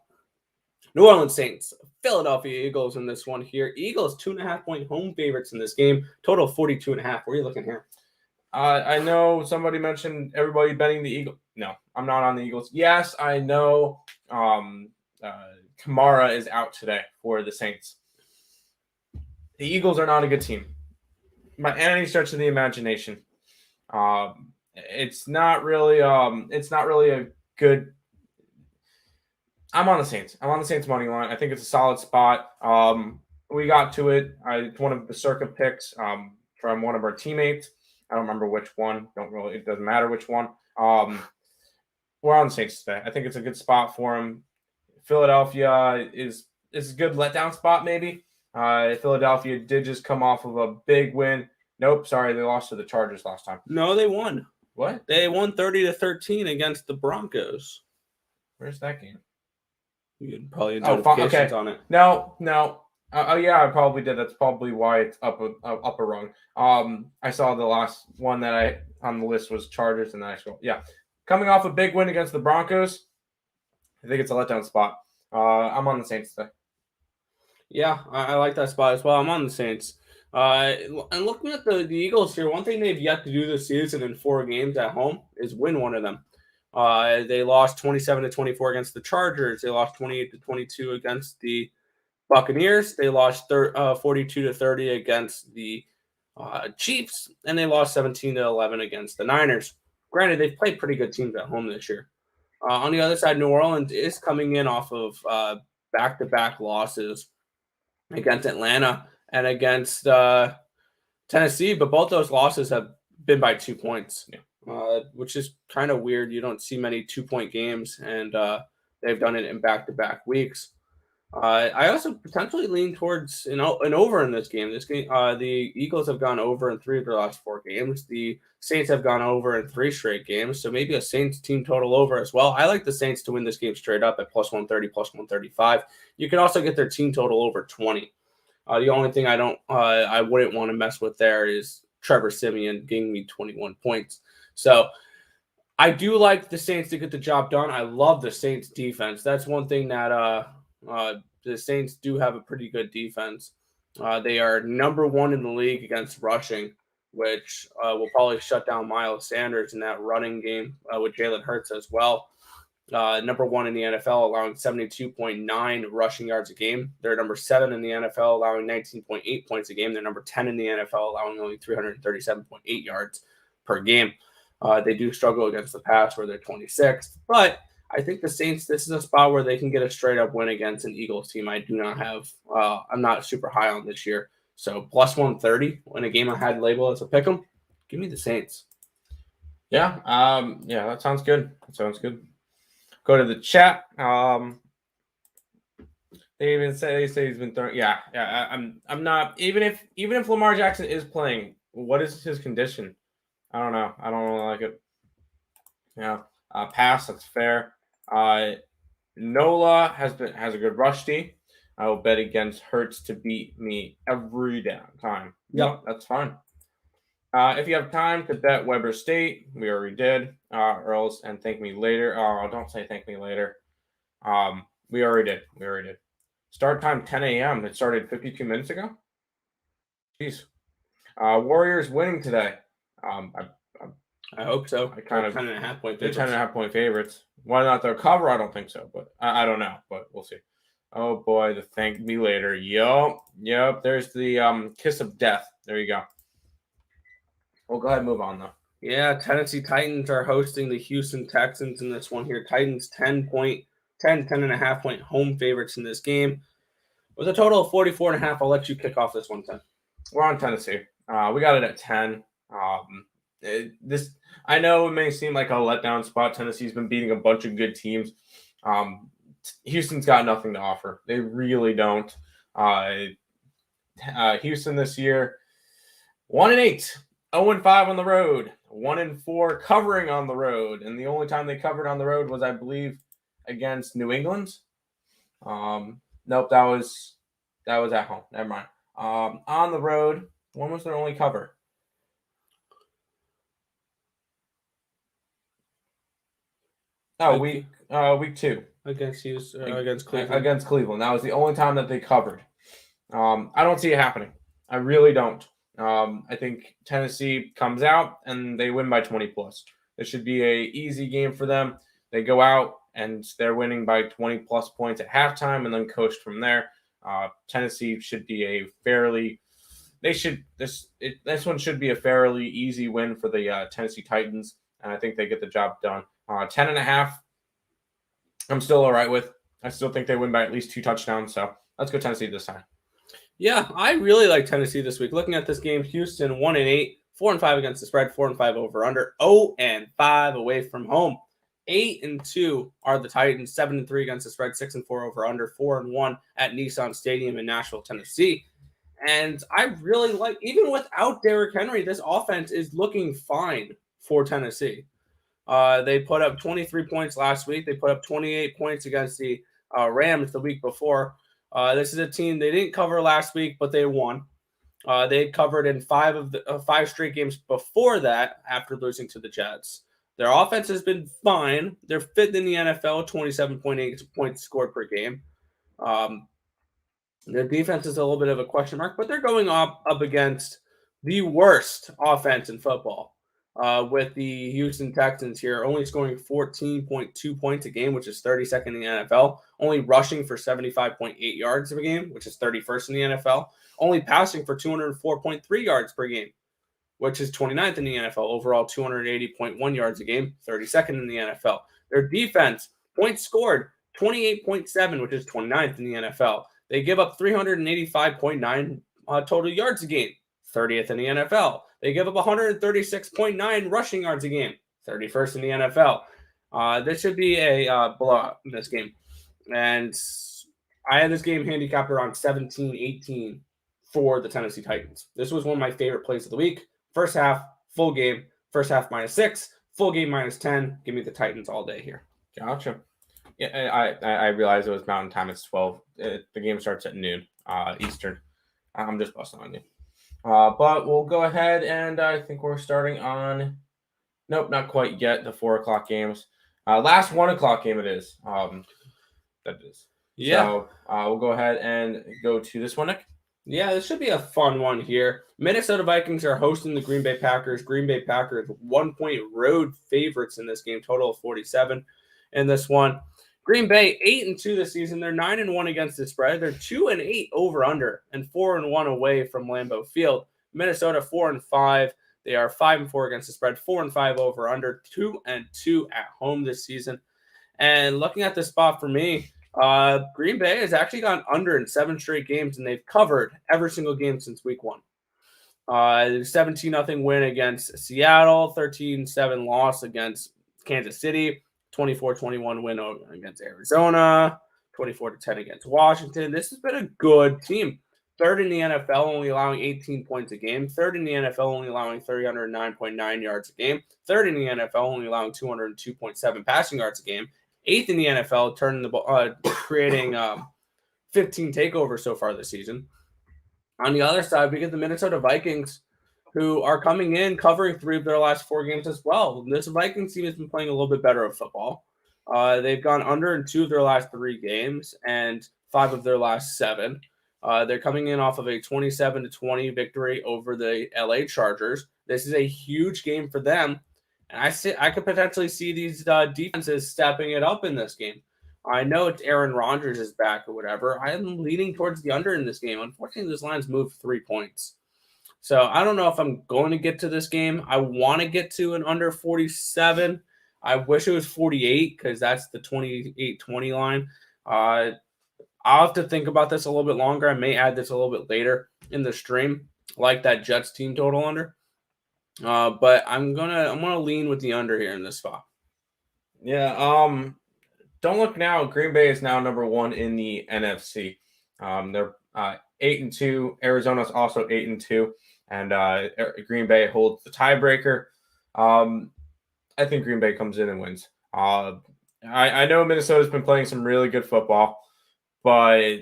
New Orleans Saints, Philadelphia Eagles in this one here. Eagles 2.5-point home favorites in this game. Total 42.5. Where are you looking here? I know somebody mentioned everybody betting the Eagles. No, I'm not on the Eagles. Yes, I know Kamara is out today for the Saints. The Eagles are not a good team by any stretch of the imagination. It's not really a good. I'm on the Saints. I'm on the Saints money line. I think it's a solid spot. We got to it. It's one of the circa picks from one of our teammates. I don't remember which one. It doesn't matter which one. We're on the Saints today. I think it's a good spot for them. Philadelphia is a good letdown spot maybe. Philadelphia did just come off of a big win. Nope, sorry, they lost to the Chargers last time. No, they won. What? They won 30-13 against the Broncos. Where's that game? You can probably notifications on it. No. Yeah, I probably did. That's probably why it's up a rung. I saw the last one that on the list was Chargers, and then I scrolled. Yeah, coming off a big win against the Broncos, I think it's a letdown spot. I'm on the Saints today. Yeah, I like that spot as well. I'm on the Saints. And looking at the Eagles here, one thing they've yet to do this season in 4 games at home is win one of them. They lost 27-24 against the Chargers. They lost 28-22 against the Buccaneers. They lost 42-30 against the Chiefs, and they lost 17-11 against the Niners. Granted, they've played pretty good teams at home this year. On the other side, New Orleans is coming in off of back-to-back losses against Atlanta and against Tennessee, but both those losses have been by 2 points. Yeah. Which is kind of weird. You don't see many 2-point games, and they've done it in back-to-back weeks. I also potentially lean towards an over in this game. The Eagles have gone over in 3 of their last 4 games. The Saints have gone over in 3 straight games. So maybe a Saints team total over as well. I like the Saints to win this game straight up at plus 130, plus 135. You can also get their team total over 20. The only thing I wouldn't want to mess with there is Trevor Siemian getting me 21 points. So I do like the Saints to get the job done. I love the Saints defense. That's one thing that the Saints do have a pretty good defense. They are number 1 in the league against rushing, which will probably shut down Miles Sanders in that running game with Jalen Hurts as well. Number 1 in the NFL, allowing 72.9 rushing yards a game. They're number 7 in the NFL, allowing 19.8 points a game. They're number 10 in the NFL, allowing only 337.8 yards per game. They do struggle against the pass, where they're 26th. But I think the Saints, this is a spot where they can get a straight-up win against an Eagles team I do not have. I'm not super high on this year. So plus 130 in a game I had labeled as a pick 'em. Give me the Saints. Yeah, that sounds good. Go to the chat. They say he's been throwing. Yeah. I'm not even if Lamar Jackson is playing. What is his condition? I don't know. I don't really like it. Yeah, pass. That's fair. Nola has a good rush D. I will bet against Hurts to beat me every time. Yep, that's fine. If you have time to bet Weber State, we already did. Earls and thank me later. Oh, don't say thank me later. We already did. Start time 10 a.m. It started 52 minutes ago. Jeez. Warriors winning today. I hope so. I kind of 10.5 point they're favorites. 10.5 point favorites. Why not their cover? I don't think so, but I don't know. But we'll see. Oh boy, the thank me later. Yep. There's the kiss of death. There you go. We'll go ahead and move on though. Yeah, Tennessee Titans are hosting the Houston Texans in this one here. Titans 10.5 point home favorites in this game. With a total of 44.5, I'll let you kick off this one, 10. We're on Tennessee. We got it at 10. I know it may seem like a letdown spot. Tennessee's been beating a bunch of good teams. Houston's got nothing to offer. They really don't. Houston this year, 1-8, 0-5 on the road, 1-4 covering on the road, and the only time they covered on the road was, I believe, against New England. Nope, that was at home. Never mind. On the road, when was their only cover? Week 2 against Cleveland. Against Cleveland. That was the only time that they covered. I don't see it happening. I really don't. I think Tennessee comes out and they win by 20 plus. It should be a easy game for them. They go out and they're winning by 20 plus points at halftime and then coast from there. Tennessee should be this one should be a fairly easy win for the Tennessee Titans, and I think they get the job done. 10.5, I'm still all right with. I still think they win by at least 2 touchdowns, so let's go Tennessee this time. Yeah, I really like Tennessee this week. Looking at this game, Houston 1-8, 4-5 against the spread, 4-5 over under, 0-5 away from home. 8-2 are the Titans, 7-3 against the spread, 6-4 over under, 4-1 at Nissan Stadium in Nashville, Tennessee. And I really like, even without Derrick Henry, this offense is looking fine for Tennessee. They put up 23 points last week. They put up 28 points against the Rams the week before. This is a team they didn't cover last week, but they won. They covered in 5 straight games before that after losing to the Jets. Their offense has been fine. They're fifth in the NFL, 27.8 points scored per game. Their defense is a little bit of a question mark, but they're going up against the worst offense in football. With the Houston Texans here, only scoring 14.2 points a game, which is 32nd in the NFL. Only rushing for 75.8 yards of a game, which is 31st in the NFL. Only passing for 204.3 yards per game, which is 29th in the NFL. Overall, 280.1 yards a game, 32nd in the NFL. Their defense, points scored, 28.7, which is 29th in the NFL. They give up 385.9 total yards a game, 30th in the NFL. They give up 136.9 rushing yards a game, 31st in the NFL. This should be a blowout in this game. And I had this game handicapped around 17-18 for the Tennessee Titans. This was one of my favorite plays of the week. First half, full game. First half -6, full game -10. Give me the Titans all day here. Gotcha. Yeah, I realized it was Mountain Time. It's 12. The game starts at noon Eastern. I'm just busting on you. But we'll go ahead, and I think we're starting on – nope, not quite yet, the 4 o'clock games. Last 1 o'clock game it is. That is. Yeah. So we'll go ahead and go to this one, Nick. Yeah, this should be a fun one here. Minnesota Vikings are hosting the Green Bay Packers. Green Bay Packers 1-point road favorites in this game, total of 47 in this one. Green Bay 8-2 this season. They're 9-1 against the spread. They're 2-8 over under and 4-1 away from Lambeau Field. Minnesota 4-5. They are 5-4 against the spread, 4-5 over under, 2-2 at home this season. And looking at the spot for me, Green Bay has actually gone under in 7 straight games, and they've covered every single game since week 1. 17-0 win against Seattle, 13-7 loss against Kansas City, 24-21 win against Arizona, 24-10 against Washington. This has been a good team. Third in the NFL, only allowing 18 points a game. Third in the NFL, only allowing 309.9 yards a game. Third in the NFL, only allowing 202.7 passing yards a game. 8th in the NFL, turning the ball, creating 15 takeovers so far this season. On the other side, we get the Minnesota Vikings, who are coming in, covering 3 of their last 4 games as well. This Vikings team has been playing a little bit better of football. They've gone under in 2 of their last 3 games and 5 of their last 7. They're coming in off of a 27-20 victory over the LA Chargers. This is a huge game for them. And I could potentially see these defenses stepping it up in this game. I know it's Aaron Rodgers is back or whatever. I'm leaning towards the under in this game. Unfortunately, this line's moved 3 points. So I don't know if I'm going to get to this game. I want to get to an under 47. I wish it was 48 because that's the 28-20 line. I'll have to think about this a little bit longer. I may add this a little bit later in the stream, like that Jets team total under. But I'm gonna lean with the under here in this spot. Yeah. Don't look now. Green Bay is now number 1 in the NFC. They're 8-2. Arizona's also 8-2, and Green Bay holds the tiebreaker. I think Green Bay comes in and wins. I know Minnesota's been playing some really good football, but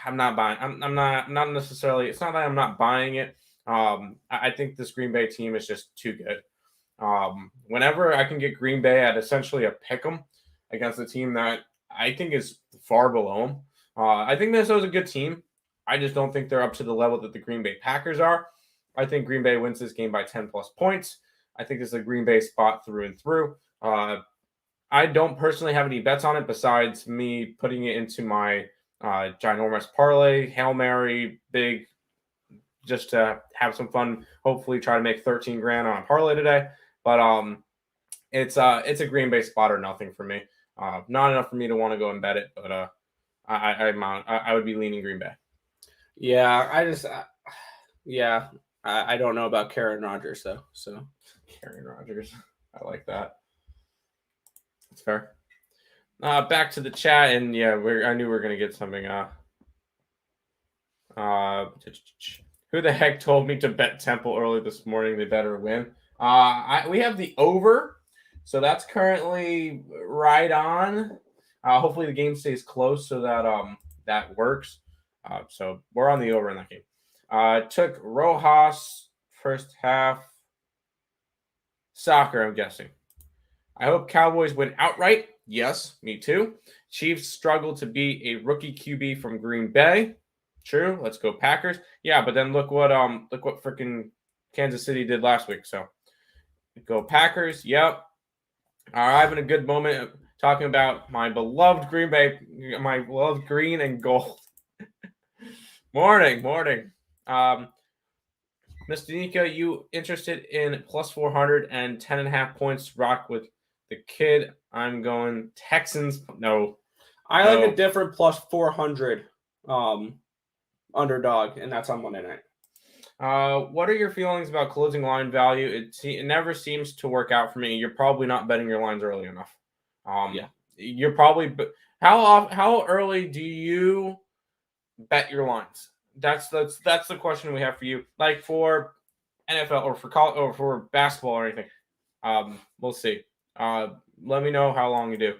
I'm not buying. I'm not necessarily. It's not that I'm not buying it. I think this Green Bay team is just too good. Whenever I can get Green Bay at essentially a pick 'em against a team that I think is far below them, I think Minnesota's a good team. I just don't think they're up to the level that the Green Bay Packers are. I think Green Bay wins this game by 10+ points. I think it's a Green Bay spot through and through. I don't personally have any bets on it besides me putting it into my ginormous parlay, Hail Mary, big, just to have some fun. Hopefully try to make 13 grand on a parlay today. But it's a Green Bay spot or nothing for me. Not enough for me to want to go and bet it, but I would be leaning Green Bay. Yeah, I don't know about Aaron Rodgers though. So Aaron Rodgers, I like that. That's fair. Back to the chat, and yeah, I knew we were gonna get something. Who the heck told me to bet Temple early this morning? They better win. We have the over, so that's currently right on. Hopefully the game stays close so that that works. So we're on the over in that game. Took Rojas first half. Soccer, I'm guessing. I hope Cowboys win outright. Yes, me too. Chiefs struggle to beat a rookie QB from Green Bay. True. Let's go Packers. Yeah, but then look what freaking Kansas City did last week. So go Packers. Yep. I'm having a good moment talking about my beloved Green Bay, my beloved green and gold. Morning. Mr. Nika, you interested in plus 400 and 10.5 points rock with the kid? I'm going Texans. No. I like a different plus 400 underdog, and that's on Monday night. What are your feelings about closing line value? It never seems to work out for me. You're probably not betting your lines early enough. Yeah. You're probably How early do you bet your lines? That's the question we have for you. Like for NFL or for college or for basketball or anything. We'll see. Let me know how long you do.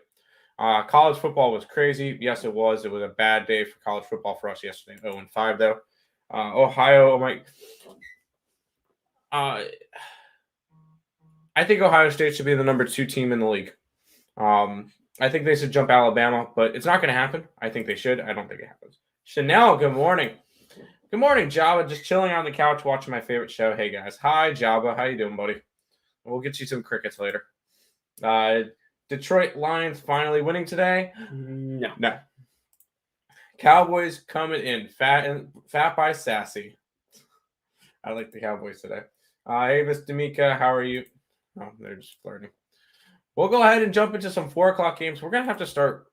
College football was crazy. Yes, it was. It was a bad day for college football for us yesterday. 0-5 though. Ohio, I think Ohio State should be the number 2 team in the league. I think they should jump Alabama, but it's not going to happen. I think they should. I don't think it happens. Chanel, good morning. Good morning, Java. Just chilling on the couch watching my favorite show. Hey, guys. Hi, Java. How you doing, buddy? We'll get you some crickets later. Detroit Lions finally winning today? No. Cowboys coming in fat by sassy. I like the Cowboys today. Avis D'Amica, how are you? Oh, they're just flirting. We'll go ahead and jump into some 4 o'clock games. We're gonna have to start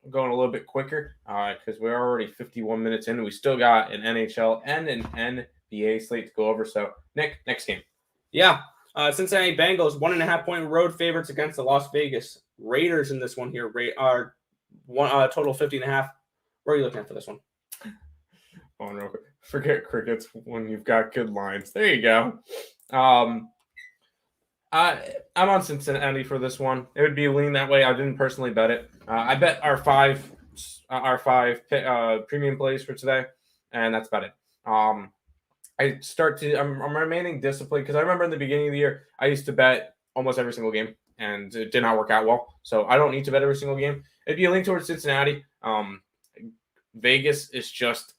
going a little bit quicker because we're already 51 minutes in. We still got an NHL and an NBA slate to go over. So, Nick, next game. Yeah. Cincinnati Bengals 1.5 point road favorites against the Las Vegas Raiders in this one here. Are total 50.5. Where are you looking at for this one? Oh no! Forget crickets when you've got good lines. There you go. I'm on Cincinnati for this one. It would be a lean that way. I didn't personally bet it. I bet our five premium plays for today, and that's about it. I'm remaining disciplined because I remember in the beginning of the year I used to bet almost every single game, and it did not work out well. So I don't need to bet every single game. It'd be a lean towards Cincinnati. Vegas is just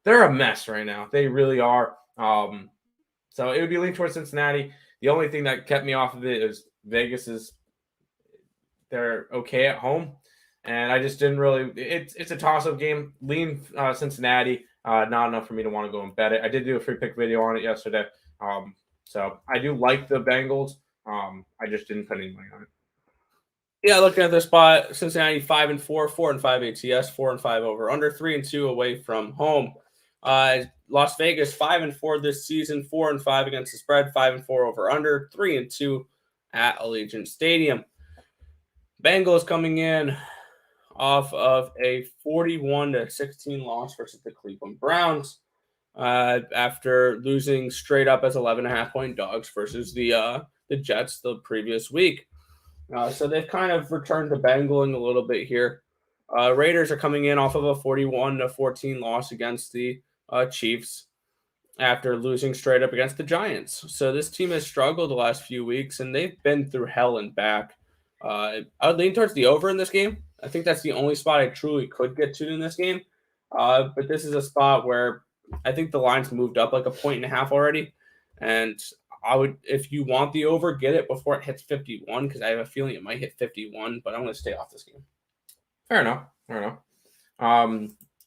they're a mess right now. They really are. So it would be a lean towards Cincinnati. The only thing that kept me off of it is Vegas they're okay at home, and I just didn't really. It's a toss-up game. Lean Cincinnati. Not enough for me to want to go and bet it. I did do a free pick video on it yesterday. So I do like the Bengals. I just didn't put any money on it. Yeah, looking at this spot, Cincinnati 5-4, 4-5 ATS, 4-5 over under, 3-2 away from home. Las Vegas 5-4 this season, 4-5 against the spread, 5-4 over under, 3-2 at Allegiant Stadium. Bengals coming in off of a 41-16 loss versus the Cleveland Browns after losing straight up as 11.5 point dogs versus the Jets the previous week. So they've kind of returned to bangling a little bit here. Raiders are coming in off of a 41-14 loss against the Chiefs after losing straight up against the Giants. So this team has struggled the last few weeks, and they've been through hell and back. I would lean towards the over in this game. I think that's the only spot I truly could get to in this game. But this is a spot where I think the line's moved up like 1.5 already. And I would, if you want the over, get it before it hits 51 because I have a feeling it might hit 51, but I'm going to stay off this game. Fair enough.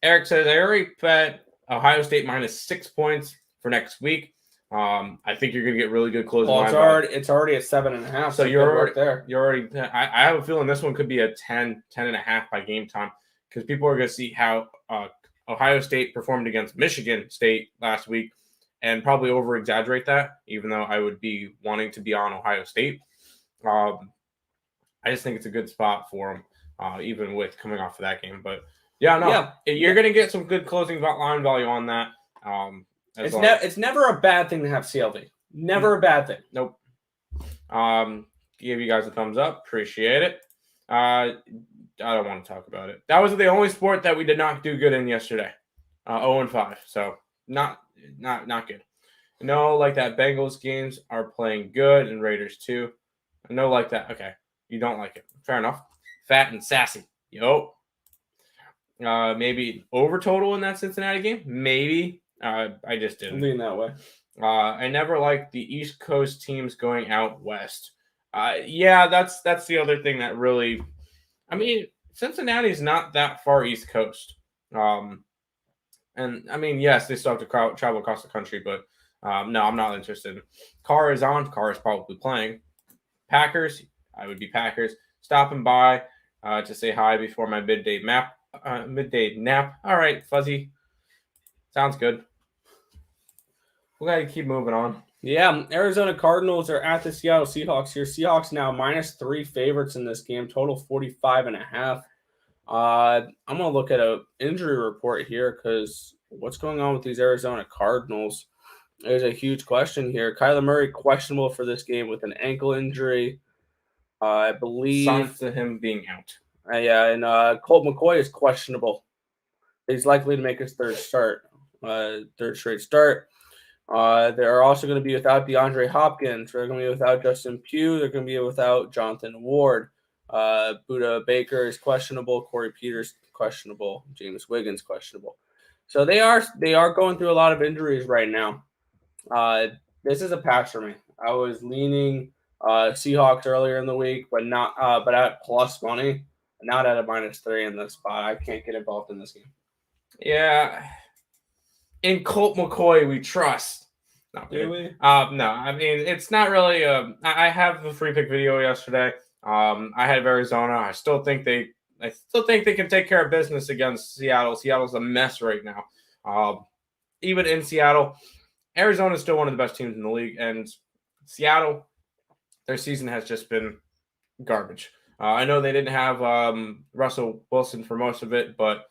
Eric says, I already bet Ohio State minus 6 points for next week. I think you're going to get really good closing lines. It's already at 7.5. So you're already there. I have a feeling this one could be a 10.5 by game time because people are going to see how Ohio State performed against Michigan State last week and probably over exaggerate that, even though I would be wanting to be on Ohio State. I just think it's a good spot for them, even with coming off of that game. But you're going to get some good closing line value on that. It's never a bad thing to have CLV. Never a bad thing. Nope. Give you guys a thumbs up. Appreciate it. I don't want to talk about it. That was the only sport that we did not do good in yesterday. 0-5. So not good. No, like that Bengals games are playing good and Raiders too. No, like that. Okay. You don't like it. Fair enough. Fat and sassy. Yo. Maybe over total in that Cincinnati game. Maybe. I just didn't lean that way. I never liked the East Coast teams going out west. That's the other thing that really. I mean, Cincinnati's not that far East Coast. And I mean, yes, they still have to travel across the country, but no, I'm not interested. Carr is on. Carr is probably playing. Packers. I would be Packers. Stopping by to say hi before my midday nap. All right, Fuzzy. Sounds good. We got to keep moving on. Yeah, Arizona Cardinals are at the Seattle Seahawks here. Seahawks now -3 favorites in this game, total 45.5. I'm going to look at an injury report here because what's going on with these Arizona Cardinals is a huge question here. Kyler Murray questionable for this game with an ankle injury. I believe. Signs to him being out. Yeah, and Colt McCoy is questionable. He's likely to make his third straight start. They're also going to be without DeAndre Hopkins. They're going to be without Justin Pugh. They're going to be without Jonathan Ward. Buda Baker is questionable. Corey Peters questionable. James Wiggins questionable. So they are going through a lot of injuries right now. This is a pass for me. I was leaning Seahawks earlier in the week, but at plus money, not at a -3 in this spot. I can't get involved in this game. Yeah. In Colt McCoy, we trust. Do we? No, I mean, it's not really. I have the free pick video yesterday. I had Arizona. I still think they can take care of business against Seattle. Seattle's a mess right now. Even in Seattle, Arizona is still one of the best teams in the league, and Seattle, their season has just been garbage. I know they didn't have Russell Wilson for most of it, but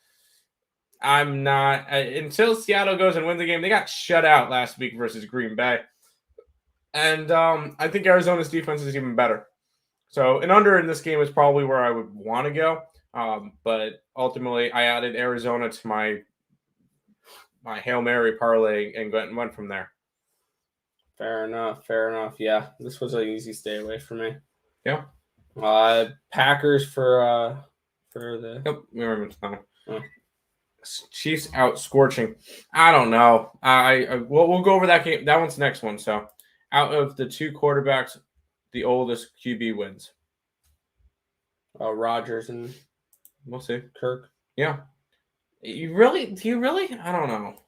I'm not until Seattle goes and wins the game. They got shut out last week versus Green Bay, and I think Arizona's defense is even better. So an under in this game is probably where I would want to go, but ultimately I added Arizona to my Hail Mary parlay and went from there. Fair enough. Yeah, this was an easy stay away for me. Yeah. Packers for the. Yep, we remember that. Oh. Chiefs out scorching. I don't know. We'll go over that game. That one's the next one. So, out of the two quarterbacks, the oldest QB wins. Rodgers and we'll see. Kirk. Yeah. Do you really? I don't know.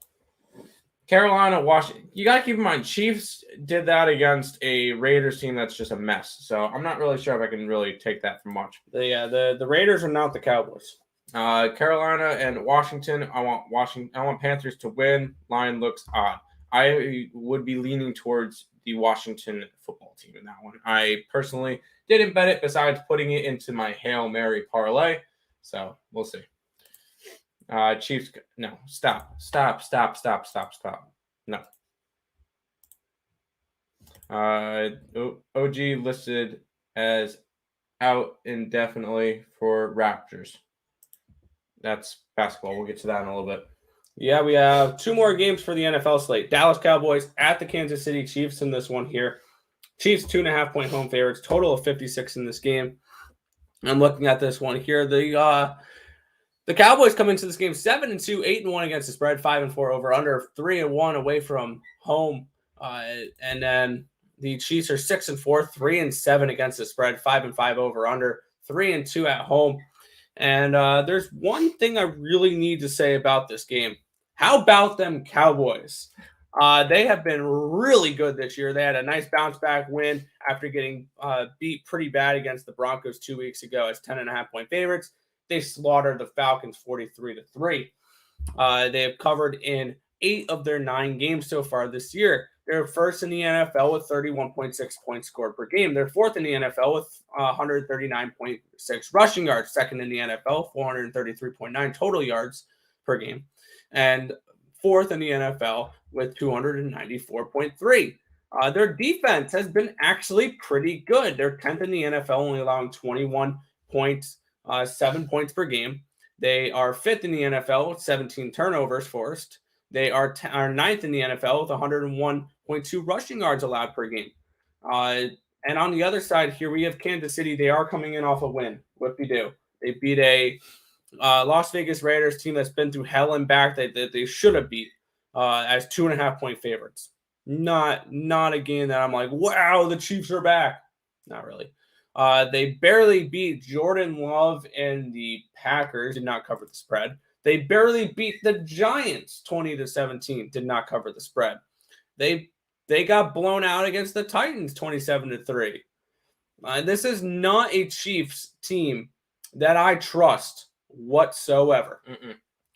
Carolina, Washington. You got to keep in mind, Chiefs did that against a Raiders team that's just a mess. So I'm not really sure if I can really take that from much. The Raiders are not the Cowboys. Carolina and Washington. I want Panthers to win. Line looks odd. I would be leaning towards the Washington football team in that one. I personally didn't bet it besides putting it into my Hail Mary parlay. So we'll see. Chiefs. No, stop. No. OG listed as out indefinitely for Raptors. That's basketball. We'll get to that in a little bit. Yeah, we have two more games for the NFL slate. Dallas Cowboys at the Kansas City Chiefs in this one here. Chiefs 2.5-point home favorites. Total of 56 in this game. I'm looking at this one here. The Cowboys come into this game 7-2, 8-1 against the spread, 5-4 over under, 3-1 away from home. And then the Chiefs are 6-4, 3-7 against the spread, 5-5 over under, 3-2 at home. And there's one thing I really need to say about this game. How about them Cowboys? They have been really good this year. They had a nice bounce back win after getting beat pretty bad against the Broncos 2 weeks ago as 10.5-point favorites. They slaughtered the Falcons 43-3. They have covered in 8 of their 9 games so far this year. They're first in the NFL with 31.6 points scored per game. They're fourth in the NFL with 139.6 rushing yards. Second in the NFL, 433.9 total yards per game. And fourth in the NFL with 294.3. Their defense has been actually pretty good. They're 10th in the NFL, only allowing 21 points, 7 points per game. They are 5th in the NFL with 17 turnovers forced. They are 9th in the NFL with 101.2 rushing yards allowed per game. And on the other side here, we have Kansas City. They are coming in off a win. Whoop-de-doo. They beat a Las Vegas Raiders team that's been through hell and back that they should have beat as 2.5-point favorites. Not a game that I'm like, wow, the Chiefs are back. Not really. They barely beat Jordan Love and the Packers, did not cover the spread. They barely beat the Giants 20-17, did not cover the spread. They got blown out against the Titans 27-3. This is not a Chiefs team that I trust whatsoever.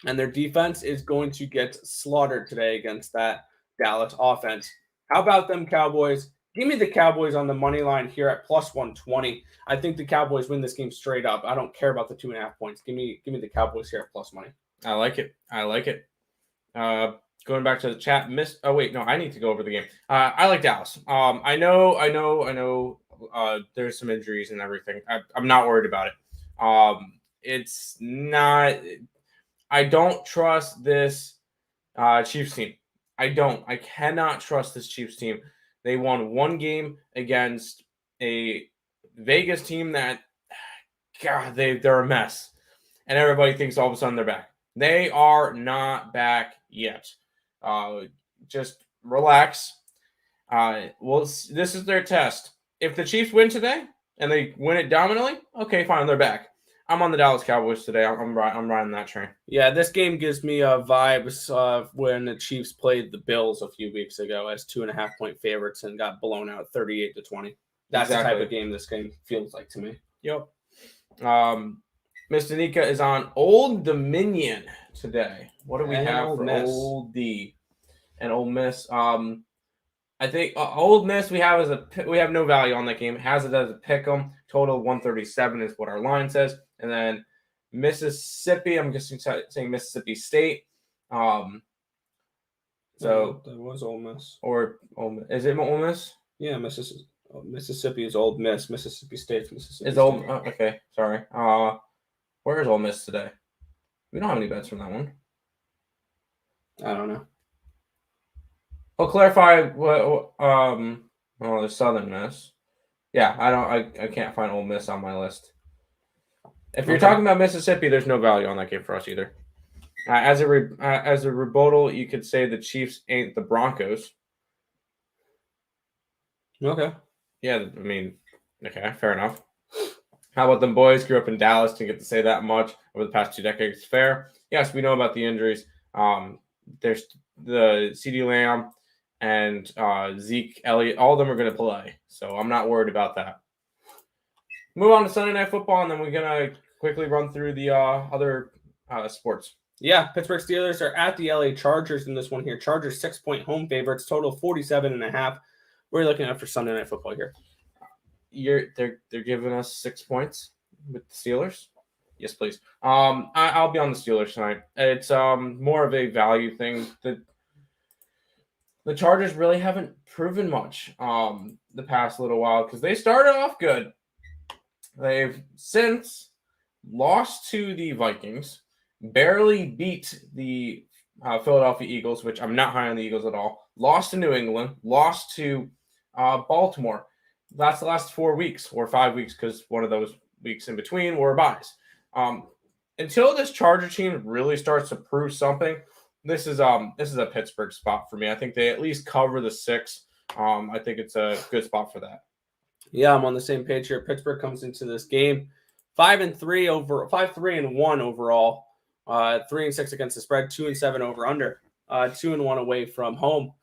And their defense is going to get slaughtered today against that Dallas offense. How about them Cowboys? Give me the Cowboys on the money line here at plus 120. I think the Cowboys win this game straight up. I don't care about the 2.5 points. Give me the Cowboys here at plus money. I like it. Going back to the chat, oh wait, no, I need to go over the game. I like Dallas. I know. There's some injuries and everything. I'm not worried about it. It's not. I don't trust this Chiefs team. I cannot trust this Chiefs team. They won one game against a Vegas team that, God, they're a mess. And everybody thinks all of a sudden they're back. They are not back yet. Just relax. Well, this is their test. If the Chiefs win today and they win it dominantly, okay, fine, they're back. I'm on the Dallas Cowboys today. I'm riding that train. Yeah, this game gives me vibes when the Chiefs played the Bills a few weeks ago as 2.5 point favorites and got blown out 38-20. That's exactly the type of game this game feels like to me. Yep. Miss Danica is on Old Dominion today. What do we have for Old D and Old Miss? I think Old Miss we have no value on that game. It has it as a pick 'em. Total 137 is what our line says. And then Mississippi, I'm just saying Mississippi State. So that was Ole Miss. Or Ole Miss. Is it Ole Miss? Yeah, Mississippi is Ole Miss. Mississippi State's Mississippi. Is Ole? Okay, sorry. Where is Ole Miss today? We don't have any bets from that one. I don't know. I'll clarify what. The Southern Miss. Yeah, I can't find Ole Miss on my list. If you're talking about Mississippi, there's no value on that game for us either. As a rebuttal, you could say the Chiefs ain't the Broncos. Okay. Yeah, I mean, okay, fair enough. How about them boys? Grew up in Dallas, didn't get to say that much over the past 2 decades. Fair. Yes, we know about the injuries. There's the CeeDee Lamb and Zeke Elliott. All of them are going to play, so I'm not worried about that. Move on to Sunday Night Football, and then we're going to quickly run through the other sports. Yeah, Pittsburgh Steelers are at the LA Chargers in this one here. Chargers 6-point home favorites, total 47.5. We're looking at for Sunday Night Football here. They're giving us 6 points with the Steelers. Yes, please. I'll be on the Steelers tonight. It's more of a value thing. The Chargers really haven't proven much the past little while because they started off good. They've since lost to the Vikings, barely beat the Philadelphia Eagles, which I'm not high on the Eagles at all. Lost to New England, lost to Baltimore. That's the last 4 weeks or 5 weeks because one of those weeks in between were buys. Until this Charger team really starts to prove something, this is a Pittsburgh spot for me. I think they at least cover the 6. I think it's a good spot for that. Yeah, I'm on the same page here. Pittsburgh comes into this game 5-3-1 overall, 3-6 against the spread, 2-7 over under, 2-1 away from home.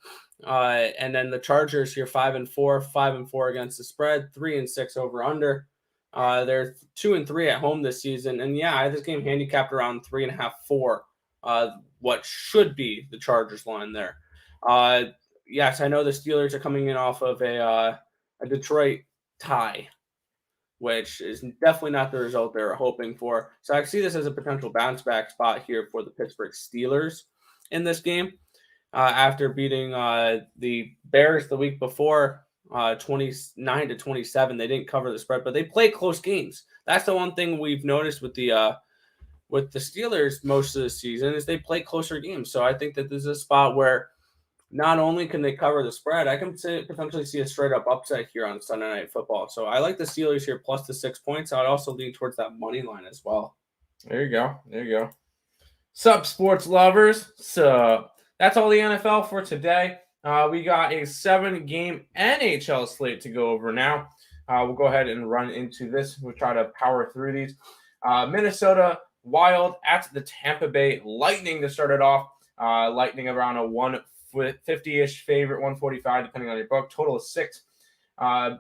And then the Chargers here 5-4 against the spread, 3-6 over under. They're 2-3 at home this season, and yeah, I had this game handicapped around 3.5-4. What should be the Chargers line there. Yes, I know the Steelers are coming in off of a Detroit tie, which is definitely not the result they were hoping for. So I see this as a potential bounce back spot here for the Pittsburgh Steelers in this game. After beating the Bears the week before, 29-27, they didn't cover the spread, but they play close games. That's the one thing we've noticed with the Steelers most of the season is they play closer games. So I think that this is a spot where not only can they cover the spread, I can potentially see a straight up upset here on Sunday Night Football. So I like the Steelers here plus the 6 points. I'd also lean towards that money line as well. There you go. Sup, sports lovers. So that's all the NFL for today. We got a 7-game NHL slate to go over now. We'll go ahead and run into this. We'll try to power through these. Minnesota Wild at the Tampa Bay Lightning to start it off. Lightning around a 150-ish favorite, 145 depending on your book. Total of 6.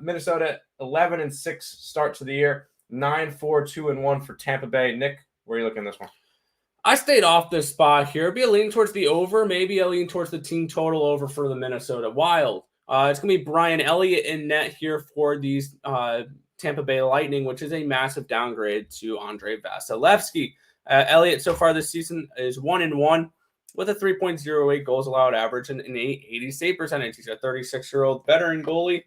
Minnesota 11-6 start to the year. 9-4-2-1 for Tampa Bay. Nick, where are you looking at this one? I stayed off this spot here. It'd be a lean towards the over, maybe a lean towards the team total over for the Minnesota Wild. It's going to be Brian Elliott in net here for these Tampa Bay Lightning, which is a massive downgrade to Andrei Vasilevsky. Elliott so far this season is 1-1 with a 3.08 goals allowed average and an 80 save percentage. He's a 36-year-old veteran goalie.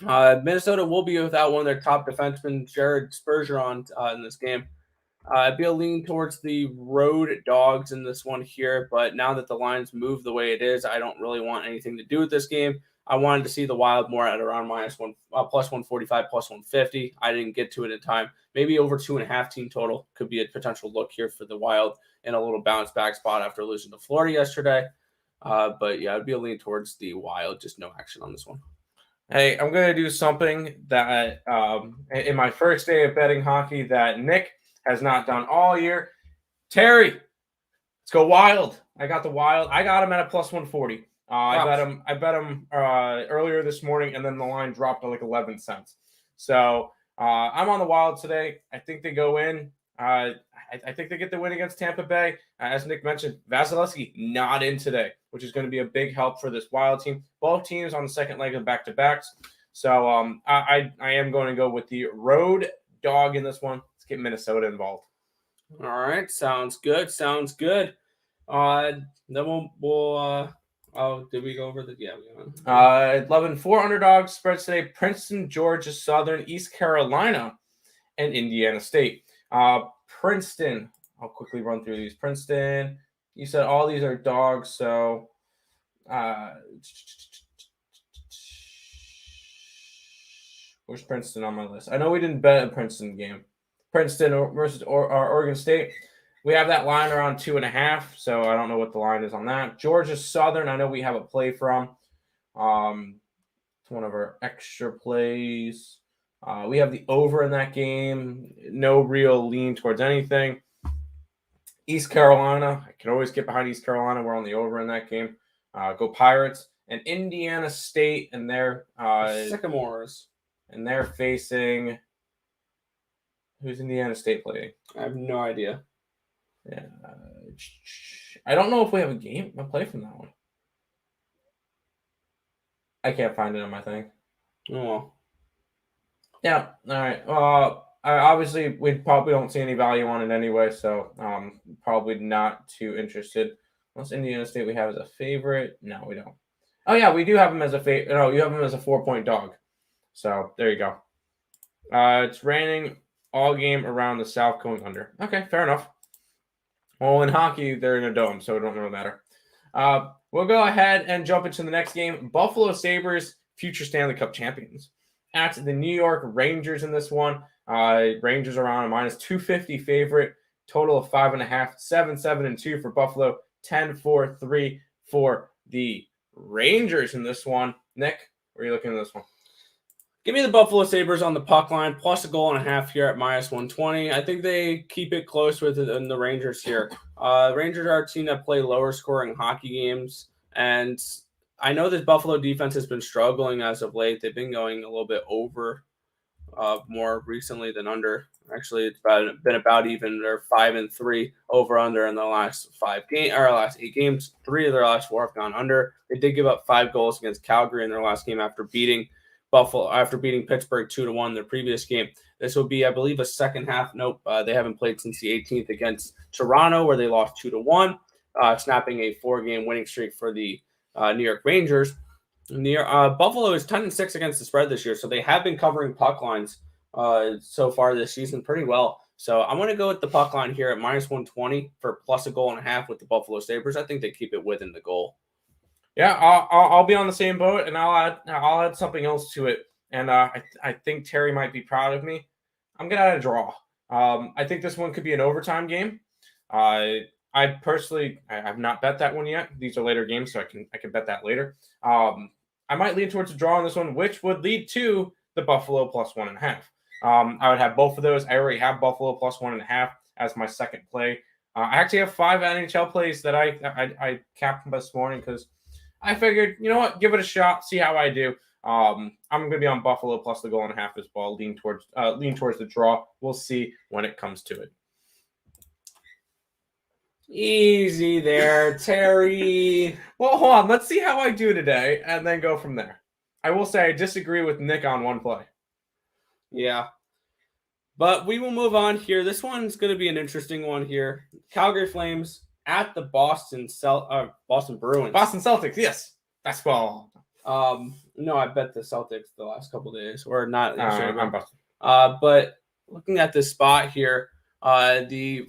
Minnesota will be without one of their top defensemen, Jared Spurgeon, in this game. I'd be a lean towards the road dogs in this one here, but now that the lines move the way it is, I don't really want anything to do with this game. I wanted to see the Wild more at around plus 145, plus 150. I didn't get to it in time. Maybe over 2.5 team total could be a potential look here for the Wild in a little bounce back spot after losing to Florida yesterday. But yeah, I'd be a lean towards the Wild. Just no action on this one. Hey, I'm going to do something that in my first day of betting hockey that Nick has not done all year. Terry, let's go Wild. I got the Wild. I got him at a plus 140. I bet him earlier this morning, and then the line dropped to like 11 cents. So I'm on the Wild today. I think they go in. I think they get the win against Tampa Bay. As Nick mentioned, Vasilevsky not in today, which is going to be a big help for this Wild team. Both teams on the second leg of back-to-backs. So I am going to go with the road dog in this one. Let's get Minnesota involved. All right, sounds good. Then we'll did we go over the 11-4 underdogs spreads today. Princeton, Georgia Southern, East Carolina, and Indiana State. Princeton, I'll quickly run through these. Princeton, you said all these are dogs, so where's Princeton on my list? I know we didn't bet a Princeton game. Princeton versus Oregon State. We have that line around 2.5, so I don't know what the line is on that. Georgia Southern, I know we have a play from. It's one of our extra plays. We have the over in that game. No real lean towards anything. East Carolina, I can always get behind East Carolina. We're on the over in that game. Go Pirates. And Indiana State, and they're Sycamores. And they're facing. Who's Indiana State playing? I have no idea. Yeah, I don't know if we have a play from that one. I can't find it on my thing. Oh, well. Yeah, all right. Obviously, we probably don't see any value on it anyway, so probably not too interested. Unless Indiana State we have as a favorite. No, we don't. Oh, yeah, we do have them as a favorite. No, you have them as a 4-point dog. So, there you go. It's raining all game around the South going under. Okay, fair enough. Well, in hockey, they're in a dome, so it don't really matter. We'll go ahead and jump into the next game. Buffalo Sabres, future Stanley Cup champions. At the New York Rangers in this one. Rangers around a minus 250 favorite. Total of 5.5. 7-7-2 for Buffalo. 10-4-3 for the Rangers in this one. Nick, where are you looking at this one? Give me the Buffalo Sabres on the puck line, plus 1.5 here at minus 120. I think they keep it close with the Rangers here. Rangers are a team that play lower scoring hockey games, and I know this Buffalo defense has been struggling as of late. They've been going a little bit over more recently than under. Actually, it's been about even. They're 5-3 over under in the last 8 games. 3 of their last 4 have gone under. They did give up 5 goals against Calgary in their last game after beating Pittsburgh 2-1 their previous game. This will be, I believe, a second half. Nope, they haven't played since the 18th against Toronto, where they lost 2-1, snapping a 4-game winning streak for the New York Rangers. Buffalo is 10-6 against the spread this year, so they have been covering puck lines so far this season pretty well. So I'm going to go with the puck line here at minus 120 for plus 1.5 with the Buffalo Sabres. I think they keep it within the goal. Yeah, I'll be on the same boat, and I'll add something else to it. And I think Terry might be proud of me. I'm gonna add a draw. I think this one could be an overtime game. I personally have not bet that one yet. These are later games, so I can bet that later. I might lean towards a draw on this one, which would lead to the Buffalo plus 1.5. I would have both of those. I already have Buffalo plus 1.5 as my second play. I actually have 5 NHL plays that I capped this morning because I figured, you know what, give it a shot, see how I do. I'm going to be on Buffalo plus the 1.5 as well. Lean towards the draw. We'll see when it comes to it. Easy there, Terry. Well, hold on. Let's see how I do today and then go from there. I will say I disagree with Nick on one play. Yeah. But we will move on here. This one's going to be an interesting one here. Calgary Flames at the Boston Bruins. Boston Celtics, yes. Basketball. No, I bet the Celtics the last couple of days, or not. I'm Boston. But looking at this spot here, the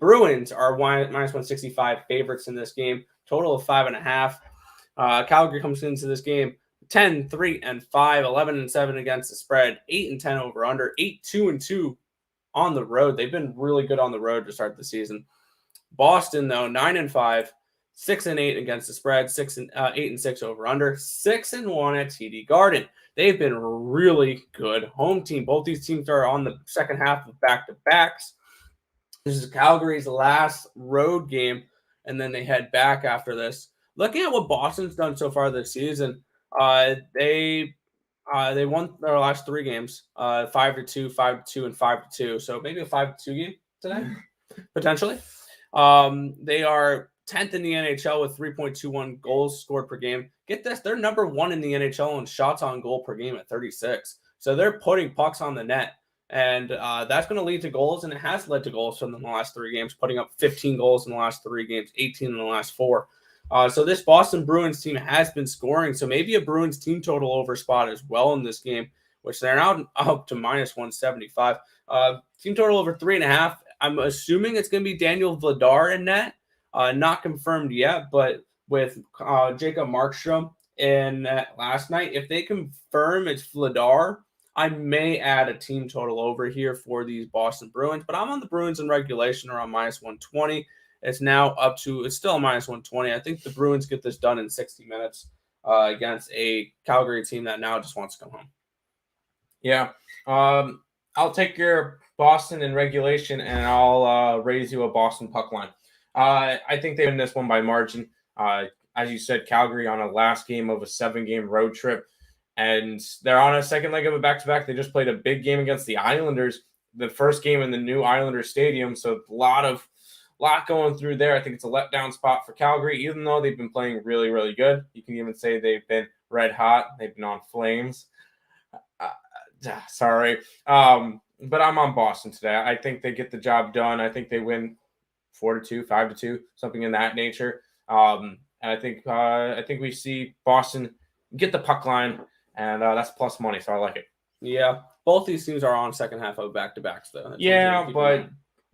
Bruins are minus 165 favorites in this game. Total of 5.5. Calgary comes into this game 10, 3, and 5, 11 and 7 against the spread, 8 and 10 over under, 8, 2 and 2 on the road. They've been really good on the road to start the season. Boston, though, 9 and 5, 6 and 8 against the spread, 8 and 6 over under, 6 and 1 at TD Garden. They've been really good home team. Both these teams are on the second half of back-to-backs. This is Calgary's last road game, and then they head back after this. Looking at what Boston's done so far this season, they won their last 3 games, 5-2, 5-2, and 5-2. So maybe a 5-2 game today, potentially. They are 10th in the NHL with 3.21 goals scored per game. Get this, they're number 1 in the NHL in shots on goal per game at 36. So they're putting pucks on the net. And that's going to lead to goals, and it has led to goals from them in the last 3 games, putting up 15 goals in the last 3 games, 18 in the last 4. So this Boston Bruins team has been scoring. So maybe a Bruins team total over spot as well in this game, which they're now up to minus 175. Team total over 3.5. I'm assuming it's going to be Daniel Vladar in net. Not confirmed yet, but with Jacob Markstrom in last night, if they confirm it's Vladar, I may add a team total over here for these Boston Bruins, but I'm on the Bruins in regulation around minus 120. It's now up to, it's still minus 120. I think the Bruins get this done in 60 minutes against a Calgary team that now just wants to come home. Yeah. I'll take your Boston in regulation, and I'll raise you a Boston puck line. I think they win this one by margin. As you said, Calgary on a last game of a 7-game road trip. And they're on a second leg of a back-to-back. They just played a big game against the Islanders, the first game in the new Islanders stadium. So a lot going through there. I think it's a letdown spot for Calgary, even though they've been playing really, really good. You can even say they've been red hot. They've been on flames. Sorry. But I'm on Boston today. I think they get the job done. I think they win 4-2, 5-2, something in that nature. And I think we see Boston get the puck line. And that's plus money, so I like it. Yeah, both these teams are on second half of back-to-backs, though.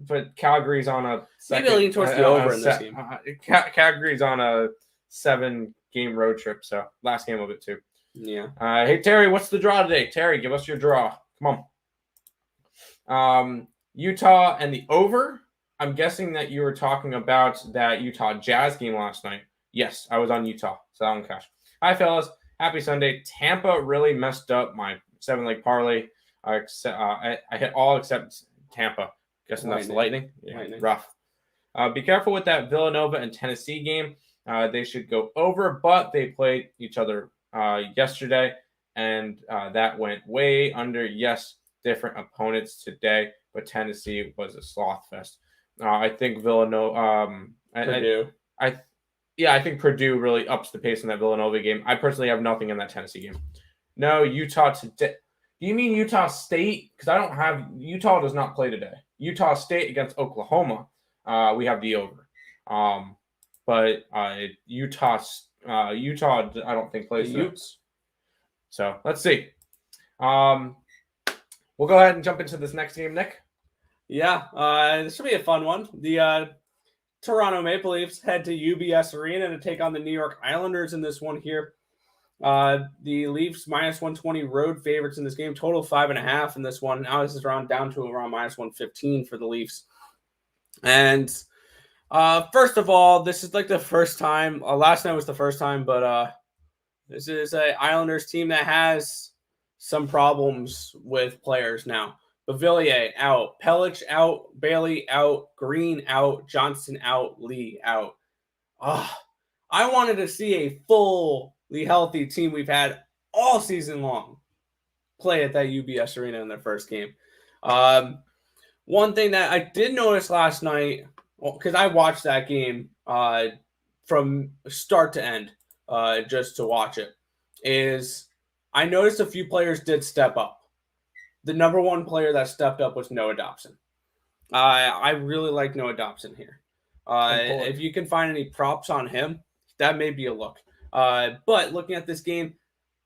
But Calgary's on a second. Maybe lean towards the over in this game. Calgary's on a 7-game road trip, so last game of it too. Yeah. Hey Terry, what's the draw today? Terry, give us your draw. Come on. Utah and the over. I'm guessing that you were talking about that Utah Jazz game last night. Yes, I was on Utah, so that one cash. Hi fellas. Happy Sunday. Tampa really messed up my 7-leg parlay. I hit all except Tampa. Guessing that's Lightning. Yeah, Lightning. Rough. Be careful with that Villanova and Tennessee game. They should go over, but they played each other yesterday, and that went way under. Yes, different opponents today, but Tennessee was a sloth fest. I think Villanova. Purdue. I think Purdue really ups the pace in that Villanova game. I personally have nothing in that Tennessee game. No, Utah today. Do you mean Utah State? Because I don't have – Utah does not play today. Utah State against Oklahoma, we have the over. But Utah, I don't think plays the Utes. So let's see. We'll go ahead and jump into this next game, Nick. Yeah, this should be a fun one. The Toronto Maple Leafs head to UBS Arena to take on the New York Islanders in this one here. The Leafs minus 120 road favorites in this game, total 5.5 in this one. Now this is down to around minus 115 for the Leafs. And first of all, this is like the first time. Last night was the first time, but this is a Islanders team that has some problems with players now. Bavillier out, Pellich out, Bailey out, Green out, Johnson out, Lee out. I wanted to see a fully healthy team we've had all season long play at that UBS Arena in their first game. One thing that I did notice last night, because I watched that game from start to end just to watch it, is I noticed a few players did step up. The number one player that stepped up was Noah Dobson. I really like Noah Dobson here. If you can find any props on him, that may be a look. But looking at this game,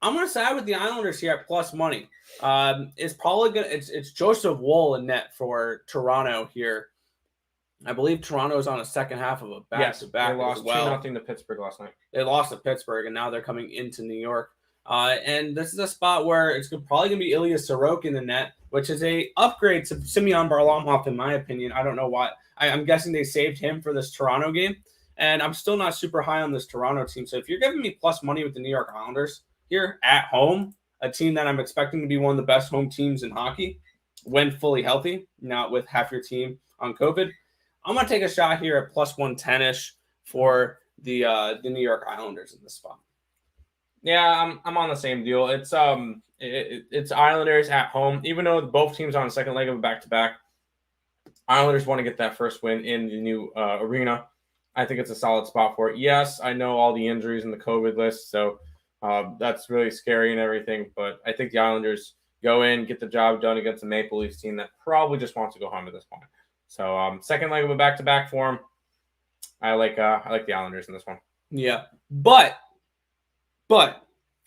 I'm going to side with the Islanders here at plus money. It's probably going to it's Joseph Woll in net for Toronto here. I believe Toronto is on a second half of a back-to-back. They lost as well. 2-0 to Pittsburgh last night. They lost to Pittsburgh, and now they're coming into New York. And this is a spot where it's probably going to be Ilya Sorokin in the net, which is a upgrade to Semyon Varlamov, in my opinion. I don't know why. I'm guessing they saved him for this Toronto game. And I'm still not super high on this Toronto team. So if you're giving me plus money with the New York Islanders here at home, a team that I'm expecting to be one of the best home teams in hockey when fully healthy, not with half your team on COVID, I'm going to take a shot here at plus 110-ish for the New York Islanders in this spot. Yeah, I'm on the same deal. It's Islanders at home. Even though both teams are on the second leg of a back-to-back, Islanders want to get that first win in the new arena. I think it's a solid spot for it. Yes, I know all the injuries in the COVID list, so that's really scary and everything. But I think the Islanders go in, get the job done against the Maple Leafs team that probably just wants to go home at this point. So second leg of a back-to-back for them. I like the Islanders in this one. Yeah, but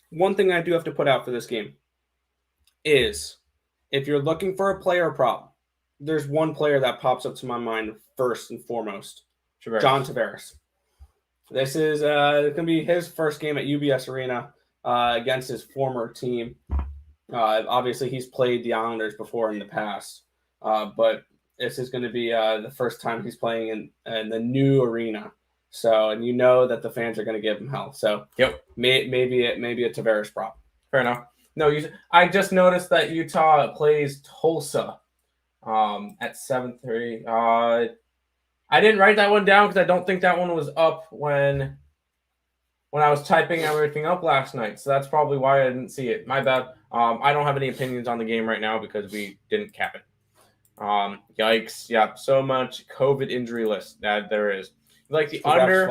one thing I do have to put out for this game is if you're looking for a player prop, there's one player that pops up to my mind first and foremost. Tavares. John Tavares. This is going to be his first game at UBS Arena against his former team. Obviously, he's played the Islanders before in the past, but this is going to be the first time he's playing in the new arena. So, and you know that the fans are going to give him hell. So, yep, maybe a Tavares prop. Fair enough. No, I just noticed that Utah plays Tulsa at 7:30. I didn't write that one down because I don't think that one was up when I was typing everything up last night. So that's probably why I didn't see it. My bad. I don't have any opinions on the game right now because we didn't cap it. Yikes. Yeah, so much COVID injury list that there is. You like the under.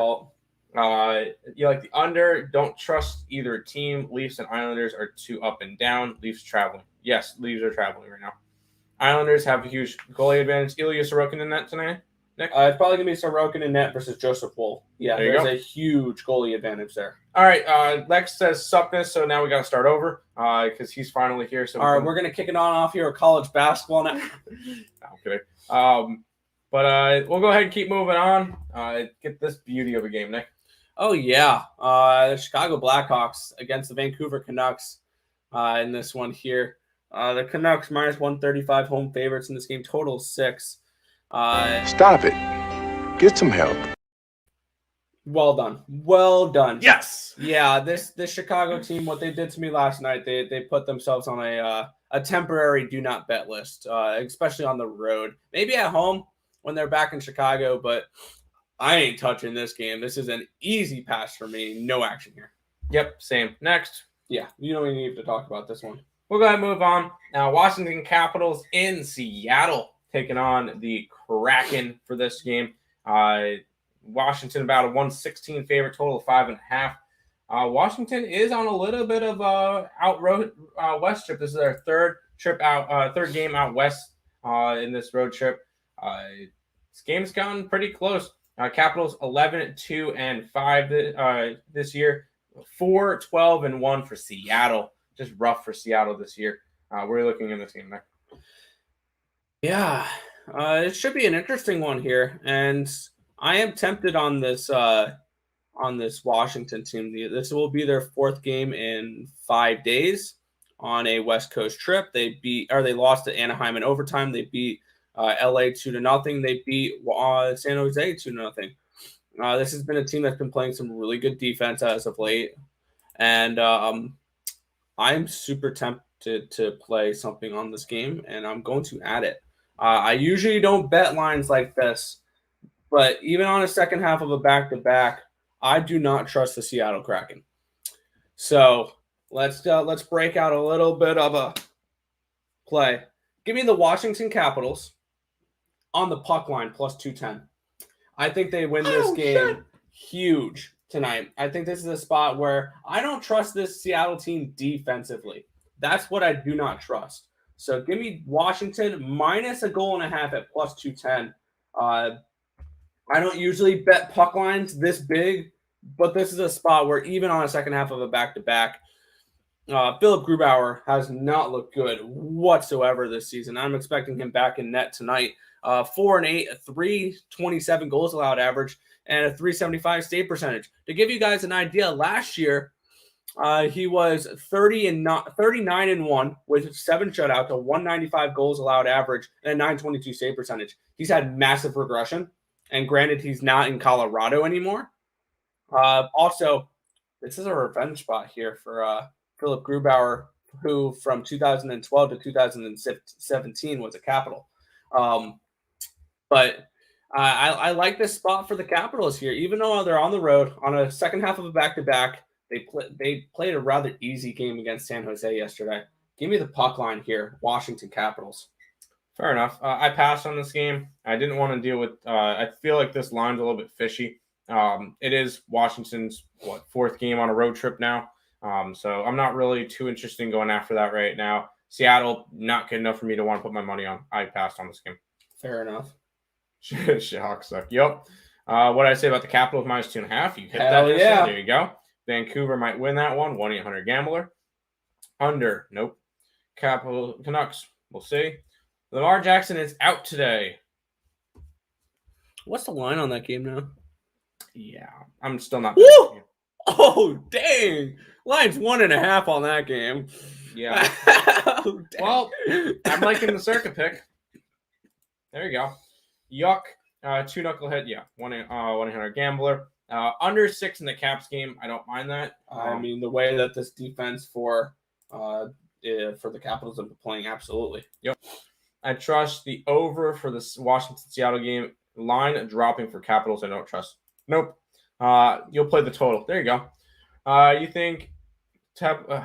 You like the under. Don't trust either team. Leafs and Islanders are too up and down. Leafs traveling. Yes, Leafs are traveling right now. Islanders have a huge goalie advantage. Ilya Sorokin in that tonight. Nick? It's probably going to be Sorokin in net versus Joseph Woll. Yeah, there's a huge goalie advantage there. All right, Lex says suckness, so now we got to start over because he's finally here. So we're going to kick it on off here with college basketball now. Okay. But we'll go ahead and keep moving on. Get this beauty of a game, Nick. Oh, yeah. The Chicago Blackhawks against the Vancouver Canucks in this one here. The Canucks minus 135 home favorites in this game, total 6. Stop it. Get some help. Well done. Yes. Yeah, this Chicago team, what they did to me last night, they put themselves on a temporary do not bet list, especially on the road. Maybe at home when they're back in Chicago, but I ain't touching this game. This is an easy pass for me. No action here. Yep, same. Next. Yeah, you don't even need to talk about this one. We'll go ahead and move on. Now, Washington Capitals in Seattle taking on the Kraken for this game. Washington about a 116 favorite, total of 5.5. Washington is on a little bit of a west trip. This is their third game out west in this road trip. This game's gotten pretty close. Capitals 11-2-5 this year. 4-12-1 for Seattle. Just rough for Seattle this year. We're looking in this game, Nick. Yeah, it should be an interesting one here, and I am tempted on this Washington team. This will be their fourth game in 5 days on a West Coast trip. They lost to Anaheim in overtime. They beat LA 2-0. They beat San Jose 2-0. This has been a team that's been playing some really good defense as of late, and I'm super tempted to play something on this game, and I'm going to add it. I usually don't bet lines like this, but even on a second half of a back-to-back, I do not trust the Seattle Kraken. So let's break out a little bit of a play. Give me the Washington Capitals on the puck line, plus 210. I think they win this game huge tonight. I think this is a spot where I don't trust this Seattle team defensively. That's what I do not trust. So give me Washington minus a goal and a half at plus 210. I don't usually bet puck lines this big, but this is a spot where even on a second half of a back-to-back, Philip Grubauer has not looked good whatsoever this season. I'm expecting him back in net tonight. 4-8, a 327 goals allowed average, and a 375 save percentage. To give you guys an idea, last year he was 39-1 with 7 shutouts, a 195 goals allowed average, and a 922 save percentage. He's had massive regression, and granted, he's not in Colorado anymore. Also, this is a revenge spot here for Philip Grubauer, who from 2012 to 2017 was a Capital. But I like this spot for the Capitals here, even though they're on the road on a second half of a back-to-back. They played a rather easy game against San Jose yesterday. Give me the puck line here, Washington Capitals. Fair enough. I passed on this game. I didn't want to deal with I feel like this line's a little bit fishy. It is Washington's, fourth game on a road trip now. So I'm not really too interested in going after that right now. Seattle, not good enough for me to want to put my money on. I passed on this game. Fair enough. Hawks suck. Yep. What did I say about the Capitals minus 2.5? You hit Hell that. Yeah. There you go. Vancouver might win that one. 1-800-GAMBLER. Under. Nope. Canucks. We'll see. Lamar Jackson is out today. What's the line on that game now? Yeah. I'm still not. Oh, dang. Line's 1.5 on that game. Yeah. Oh, well, I'm liking the circuit pick. There you go. Yuck. 2 knucklehead. Yeah. 1-800-GAMBLER. Under 6 in the Caps game. I don't mind that. I mean, the way that this defense for the Capitals have been playing, absolutely. Yep. I trust the over for the Washington-Seattle game. Line dropping for Capitals, I don't trust. Nope. You'll play the total. There you go. You think the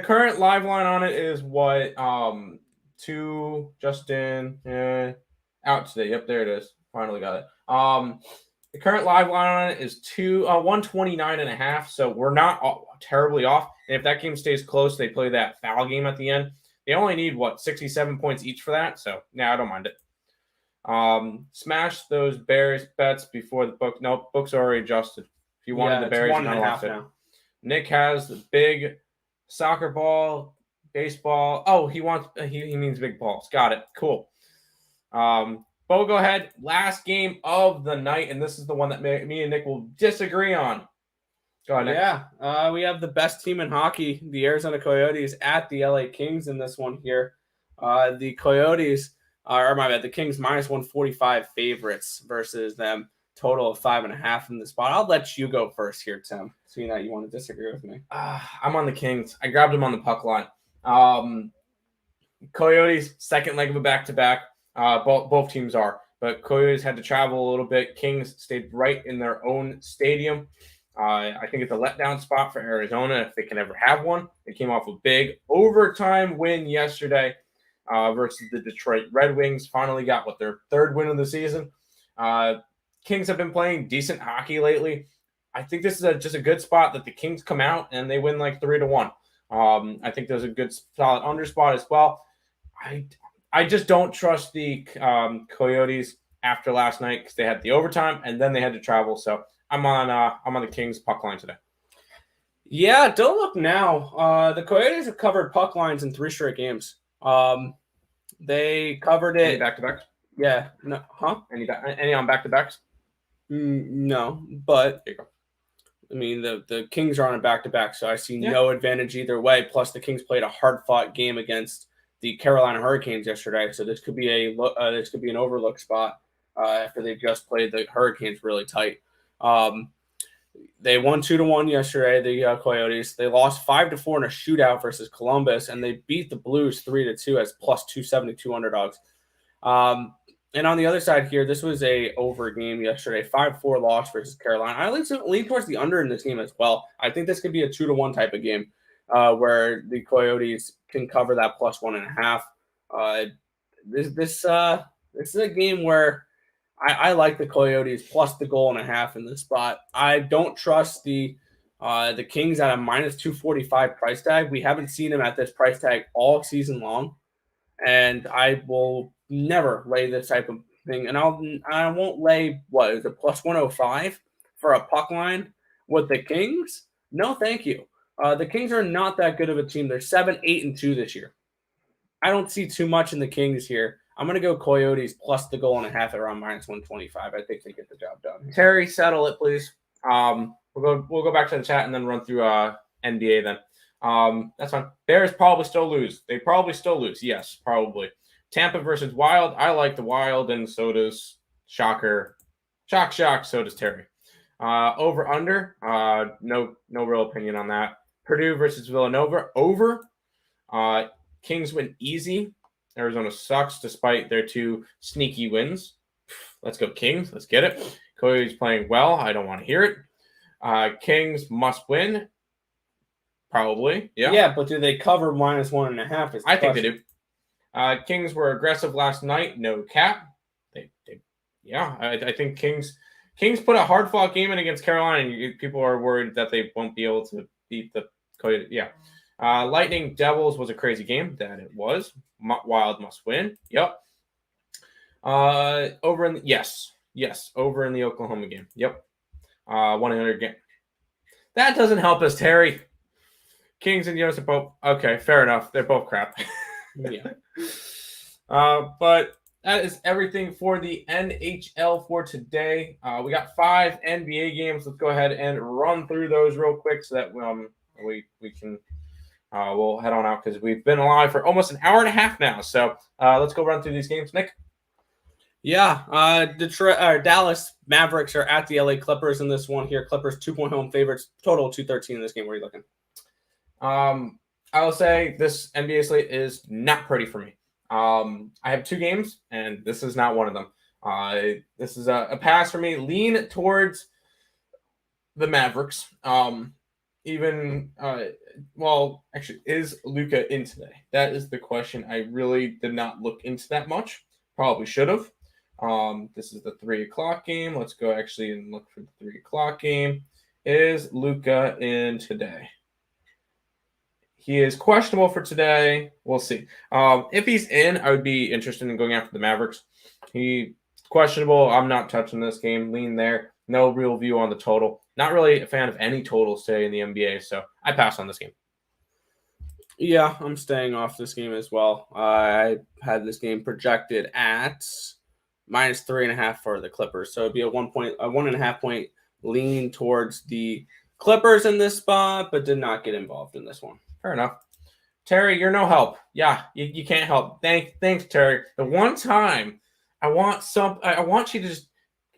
current live line on it is what? 2 Justin out today. Yep, there it is. Finally got it. The current live line on it is 129.5. So we're not terribly off. And if that game stays close, they play that foul game at the end. They only need 67 points each for that. So I don't mind it. Smash those Bears bets before the book. Nope, book's already adjusted. If you wanted the Bears, 1.5 now. Nick has the big soccer ball, baseball. Oh, he means big balls. Got it. Cool. Bo, go ahead. Last game of the night, and this is the one that me and Nick will disagree on. Go ahead, Nick. Yeah, we have the best team in hockey, the Arizona Coyotes, at the LA Kings in this one here. The Coyotes, the Kings minus 145 favorites versus them. Total of 5.5 in the spot. I'll let you go first here, Tim, seeing that you want to disagree with me. I'm on the Kings. I grabbed them on the puck line. Coyotes, second leg of a back-to-back. Both teams are. But Coyotes had to travel a little bit. Kings stayed right in their own stadium. I think it's a letdown spot for Arizona if they can ever have one. They came off a big overtime win yesterday versus the Detroit Red Wings. Finally got their third win of the season. Kings have been playing decent hockey lately. I think this is just a good spot that the Kings come out and they win 3-1. I think there's a good solid under spot as well. I just don't trust the Coyotes after last night because they had the overtime and then they had to travel. So I'm on the Kings puck line today. Yeah, don't look now. The Coyotes have covered puck lines in 3 straight games. They covered it. Any back-to-backs? Yeah. No. Huh? Any on back-to-backs? No, but There you go. I mean the Kings are on a back-to-back, so I see no advantage either way. Plus, the Kings played a hard-fought game against the Carolina Hurricanes yesterday, so this could be an overlook spot after they just played the Hurricanes really tight. They won 2-1 yesterday. The Coyotes. They lost 5-4 in a shootout versus Columbus, and they beat the Blues 3-2 as plus 272 underdogs. And on the other side here, this was a over game yesterday, 5-4 loss versus Carolina. I lean towards the under in this game as well. I think this could be a 2-1 type of game where the Coyotes can cover that plus 1.5. this is a game where I like the Coyotes plus the goal and a half in this spot. I don't trust the Kings at a minus 245 price tag. We haven't seen them at this price tag all season long, and I will never lay this type of thing. And I won't lay what is it plus 105 for a puck line with the Kings. No, thank you. The Kings are not that good of a team. They're 7-8-2 this year. I don't see too much in the Kings here. I'm going to go Coyotes plus the goal and a half at around minus 125. I think they get the job done here. Terry, settle it, please. We'll go back to the chat and then run through NBA then. That's fine. Bears probably still lose. They probably still lose. Yes, probably. Tampa versus Wild. I like the Wild, and so does Shocker. Shock. So does Terry. Over under. No real opinion on that. Purdue versus Villanova. Over. Kings win easy. Arizona sucks despite their 2 sneaky wins. Let's go Kings. Let's get it. Coyotes playing well. I don't want to hear it. Kings must win. Probably. Yeah. Yeah, but do they cover minus 1.5? I think they do. Kings were aggressive last night. No cap. I think Kings put a hard-fought game in against Carolina, and people are worried that they won't be able to beat the Coyotes. Yeah. Lightning Devils was a crazy game. That it was. Wild must win. Yep. Over in over in the Oklahoma game. Yep. 100 game. That doesn't help us, Terry. Kings and Yost are both okay. Fair enough. They're both crap. Yeah. But that is everything for the NHL for today. We got 5 NBA games. Let's go ahead and run through those real quick so that we can. We'll head on out because we've been live for almost an hour and a half now. So let's go run through these games, Nick. Yeah, Dallas Mavericks are at the LA Clippers in this one here. Clippers 2-point home favorites, total 213 in this game. Where are you looking? I will say this NBA slate is not pretty for me. I have 2 games, and this is not one of them. This is a pass for me. Lean towards the Mavericks. Actually, is Luka in today? That is the question. I really did not look into that much. Probably should have. This is the 3:00 game. Let's go actually and look for the 3:00 game. Is Luka in today? He is questionable for today. We'll see. If he's in, I would be interested in going after the Mavericks. He's questionable. I'm not touching this game. Lean there. No real view on the total. Not really a fan of any totals today in the NBA, so I pass on this game. Yeah, I'm staying off this game as well. I had this game projected at minus 3.5 for the Clippers, so it'd be a 1.5 point lean towards the Clippers in this spot, but did not get involved in this one. Fair enough. Terry, you're no help. Yeah, you can't help. Thanks, Terry. The one time I want you to just,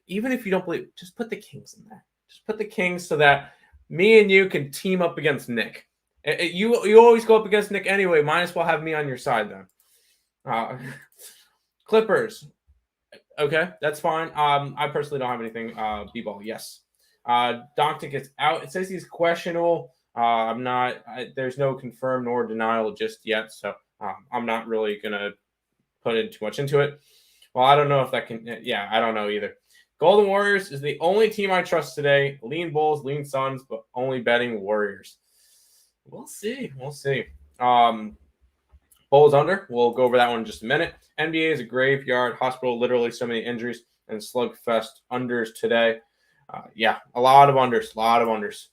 even if you don't believe, just put the Kings in there. Just put the Kings so that me and you can team up against Nick. You always go up against Nick anyway. Might as well have me on your side then. Clippers. Okay, that's fine. I personally don't have anything. B-ball, yes. Doncic is out. It says he's questionable. There's no confirmed nor denial just yet, so I'm not really gonna put in too much into it. Well, I don't know if that can. Yeah, I don't know either. Golden Warriors is the only team I trust today. Lean Bulls, lean Suns, but only betting Warriors. We'll see. Bulls under. We'll go over that one in just a minute. NBA is a graveyard hospital. Literally so many injuries and slugfest unders today. A lot of unders.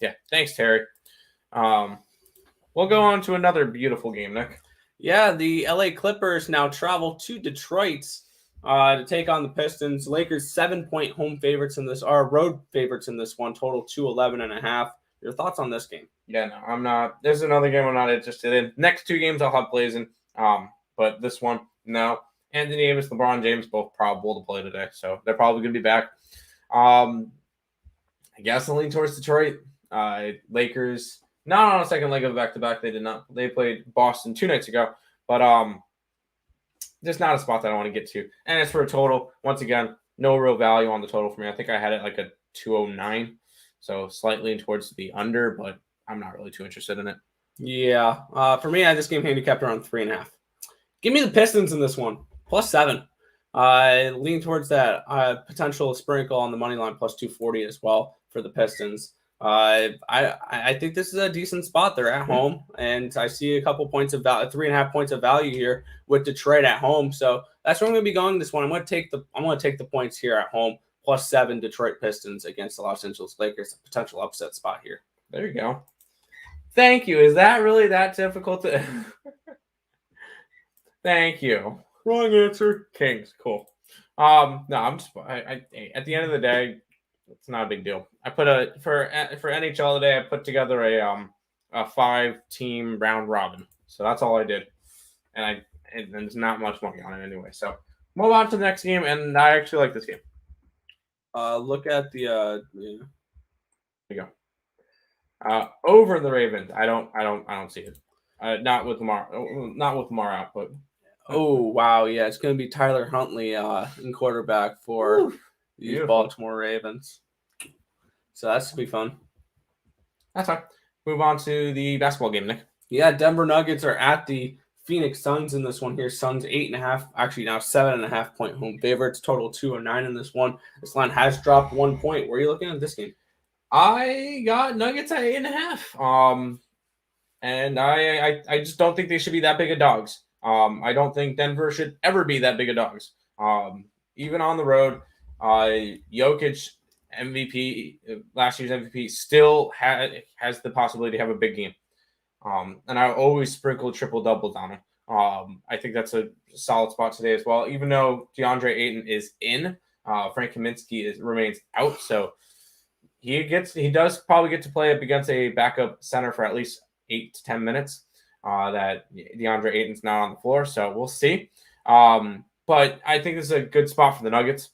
Yeah, thanks, Terry. We'll go on to another beautiful game, Nick. Yeah, the LA Clippers now travel to Detroit to take on the Pistons. Lakers 7-point home favorites in this, are road favorites in this one, total 211.5. Your thoughts on this game? Yeah, no, I'm not. There's another game I'm not interested in. Next 2 games I'll have plays in, but this one, no. Anthony Davis, LeBron James, both probable to play today, so they're probably going to be back. I guess I'll lean towards Detroit. Lakers, not on a second leg of a back-to-back. They did not. They played Boston 2 nights ago, but just not a spot that I want to get to. And as for a total, once again, no real value on the total for me. I think I had it like a 209, so slightly towards the under, but I'm not really too interested in it. Yeah, for me, I had this game handicapped around 3.5. Give me the Pistons in this one. +7. Lean towards that potential sprinkle on the money line, +240 as well for the Pistons. I think this is a decent spot. They're at home, and I see a couple points of value, 3.5 points of value here with Detroit at home. So that's where I'm going to be going this one. I'm going to take the points here at home, +7 Detroit Pistons against the Los Angeles Lakers. A potential upset spot here. There you go. Thank you. Is that really that difficult to? Thank you. Wrong answer. Kings. Cool. No, I'm just. I at the end of the day, it's not a big deal. I put for NHL today. I put together a 5-team round robin. So that's all I did, and there's not much money on it anyway. So move on to the next game, and I actually like this game. Look at the There you go. Over the Ravens. I don't see it. Not with Lamar out, but oh wow, yeah, it's going to be Tyler Huntley in quarterback for these Baltimore Ravens. So that's going to be fun. That's fine. Move on to the basketball game, Nick. Yeah, Denver Nuggets are at the Phoenix Suns in this one here. Suns 8.5, actually now 7.5 point home favorites. Total 209 in this one. This line has dropped 1 point. Where are you looking at this game? I got Nuggets at 8.5. And I just don't think they should be that big of dogs. I don't think Denver should ever be that big of dogs. Even on the road, Jokic MVP, last year's MVP, still has the possibility to have a big game. And I always sprinkle triple doubles on him. I think that's a solid spot today as well. Even though DeAndre Ayton is in, Frank Kaminsky remains out, so he does probably get to play up against a backup center for at least 8 to 10 minutes. That DeAndre Ayton's not on the floor, so we'll see. But I think this is a good spot for the Nuggets.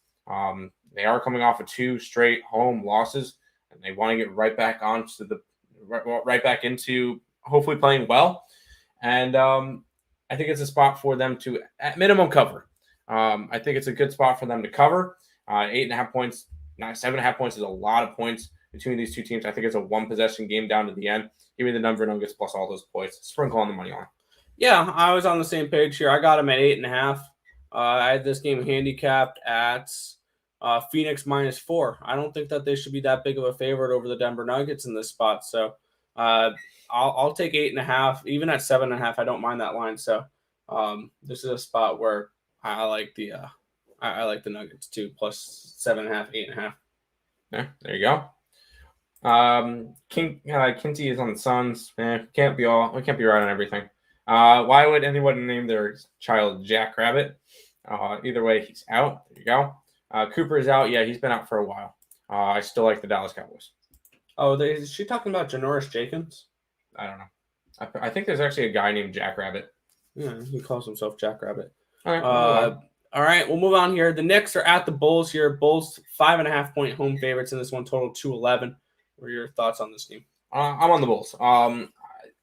They are coming off of 2 straight home losses, and they want to get right back into hopefully playing well. And I think it's a spot for them to, at minimum, cover. I think it's a good spot for them to cover. 8.5 points, 7.5 points is a lot of points between these two teams. I think it's a 1-possession game down to the end. Give me the Denver Nuggets plus all those points. Sprinkle on the money line. Yeah, I was on the same page here. I got them at 8.5. I had this game handicapped at Phoenix -4. I don't think that they should be that big of a favorite over the Denver Nuggets in this spot. So I'll take 8.5. Even at 7.5, I don't mind that line. So this is a spot where I like the Nuggets too, plus 7.5, 8.5. Yeah, there you go. Kinty is on the Suns. We can't be right on everything. Why would anyone name their child Jack Rabbit? Either way, he's out. There you go. Cooper is out. Yeah, he's been out for a while. I still like the Dallas Cowboys. Oh, is she talking about Janoris Jenkins? I don't know. I think there's actually a guy named Jack Rabbit. Yeah, he calls himself Jack Rabbit. All right, all right, we'll move on here. The Knicks are at the Bulls here. Bulls 5.5 point home favorites in this one, total 211. What are your thoughts on this game? I'm on the Bulls,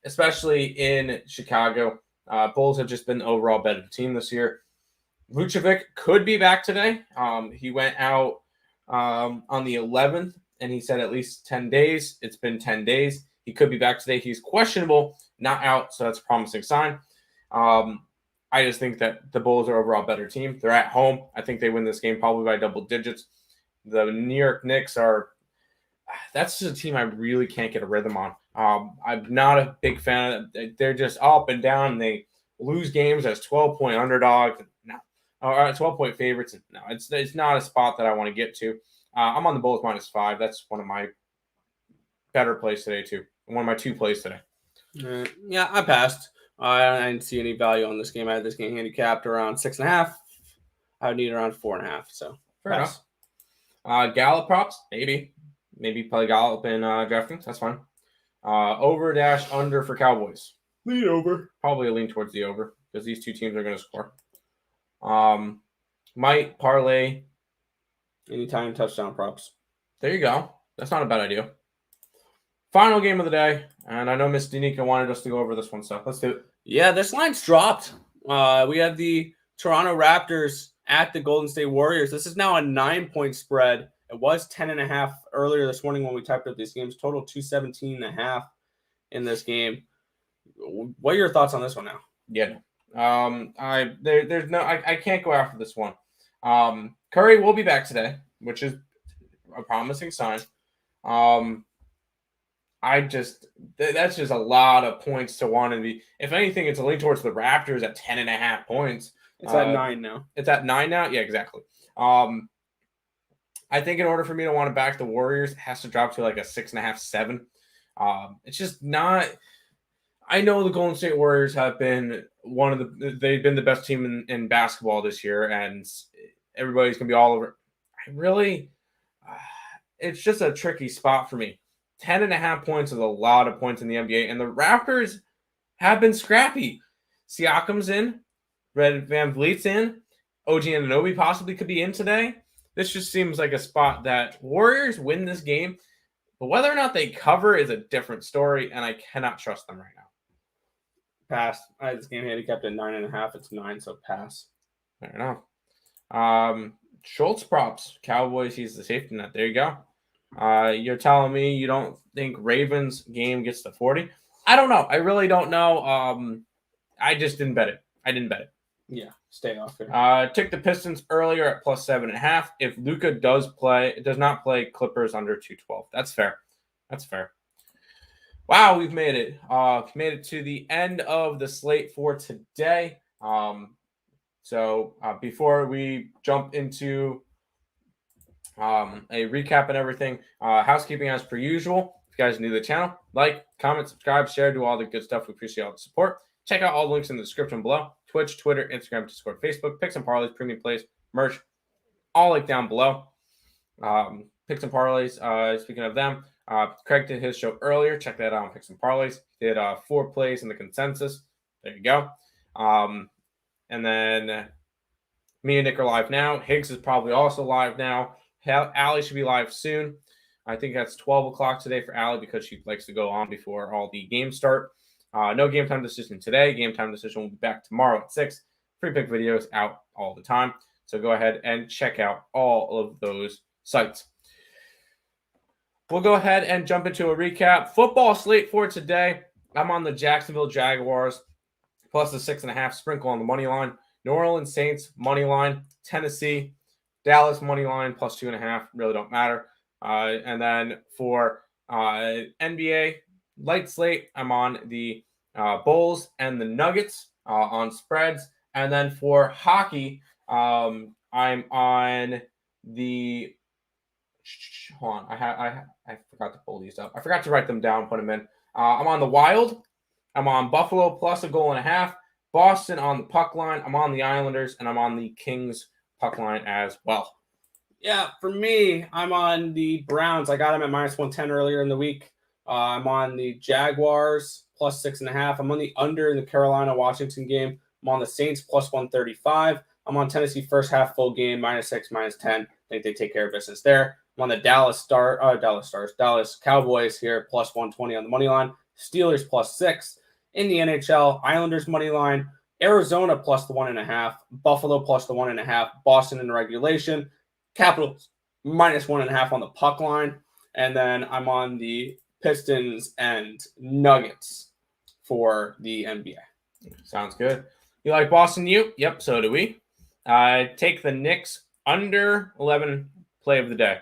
especially in Chicago. Bulls have just been the overall better team this year. Vucevic could be back today. He went out on the 11th, and he said at least 10 days. It's been 10 days. He could be back today. He's questionable, not out, so that's a promising sign. I just think that the Bulls are overall better team. They're at home. I think they win this game probably by double digits. The New York Knicks that's just a team I really can't get a rhythm on. I'm not a big fan of them. They're just up and down. And they lose games as 12-point underdogs. No, or 12-point favorites. No, it's not a spot that I want to get to. I'm on the Bulls -5. That's one of my better plays today too. One of my 2 plays today. Yeah, I passed. I didn't see any value on this game. I had this game handicapped around 6.5. I would need around 4.5. So fair enough. Gallup props, maybe play Gallup in DraftKings. That's fine. Over - under for Cowboys. Lean over. Probably a lean towards the over because these 2 teams are going to score. Might parlay. Anytime touchdown props. There you go. That's not a bad idea. Final game of the day, and I know Miss Danica wanted us to go over this one, so let's do it. Yeah, this line's dropped. We have the Toronto Raptors at the Golden State Warriors. This is now a 9-point spread. It was 10.5 earlier this morning when we typed up these games. Total 217.5 in this game. What are your thoughts on this one now? Yeah, I can't go after this one. Curry will be back today, which is a promising sign. That's just a lot of points to want to be. If anything, it's a lean towards the Raptors at 10.5 points. It's at 9 now. It's at 9 now? Yeah, exactly. I think in order for me to want to back the Warriors, it has to drop to like a 6.5, 7. It's just not. I know the Golden State Warriors have been they've been the best team in basketball this year, and everybody's going to be all over. It's just a tricky spot for me. 10.5 points is a lot of points in the NBA, and the Raptors have been scrappy. Siakam's in, Red Van Vliet's in, OG Anunoby possibly could be in today. This just seems like a spot that Warriors win this game, but whether or not they cover is a different story, and I cannot trust them right now. Pass. This game handicapped at 9.5. It's 9, so pass. Fair enough. Schultz props. Cowboys, he's the safety net. There you go. You're telling me you don't think Ravens game gets to 40? I don't know. I really don't know. I just didn't bet it. I didn't bet it. Yeah, stay off here. Took the Pistons earlier at plus 7.5. If Luka does not play Clippers under 212. That's fair. That's fair. Wow, we've made it. Made it to the end of the slate for today. So before we jump into a recap and everything, housekeeping as per usual. If you guys are new to the channel, like, comment, subscribe, share, do all the good stuff. We appreciate all the support. Check out all the links in the description below. Twitch, Twitter, Instagram, Discord, Facebook, Picks and Parleys, Premium Plays, merch, all like down below. Picks and Parleys, speaking of them, Craig did his show earlier. Check that out on Picks and Parleys. He did 4 plays in the consensus. There you go. And then me and Nick are live now. Higgs is probably also live now. Allie should be live soon. I think that's 12 o'clock today for Allie because she likes to go on before all the games start. No game time decision today. Game time decision will be back tomorrow at 6. Free pick videos out all the time. So go ahead and check out all of those sites. We'll go ahead and jump into a recap. Football slate for today. I'm on the Jacksonville Jaguars plus the 6.5 sprinkle on the money line. New Orleans Saints money line. Tennessee, Dallas money line plus 2.5. Really don't matter. And then for NBA light slate, I'm on the Bulls and the Nuggets on spreads. And then for hockey, I'm on the. Hold on, I forgot to pull these up. I forgot to write them down, put them in. I'm on the Wild. I'm on Buffalo plus 1.5. Boston on the puck line. I'm on the Islanders, and I'm on the Kings puck line as well. Yeah, for me, I'm on the Browns. I got them at minus 110 earlier in the week. I'm on the Jaguars plus 6.5. I'm on the under in the Carolina-Washington game. I'm on the Saints plus 135. I'm on Tennessee first half full game, minus 6, minus 10. I think they take care of business there. I'm on the Dallas Cowboys here, plus 120 on the money line. Steelers plus 6. In the NHL, Islanders money line. Arizona plus the 1.5. Buffalo plus the 1.5. Boston in regulation. Capitals minus 1.5 on the puck line. And then I'm on the Pistons and Nuggets for the NBA. Sounds good. You like Boston U? Yep, so do we. Take the Knicks under 11 play of the day.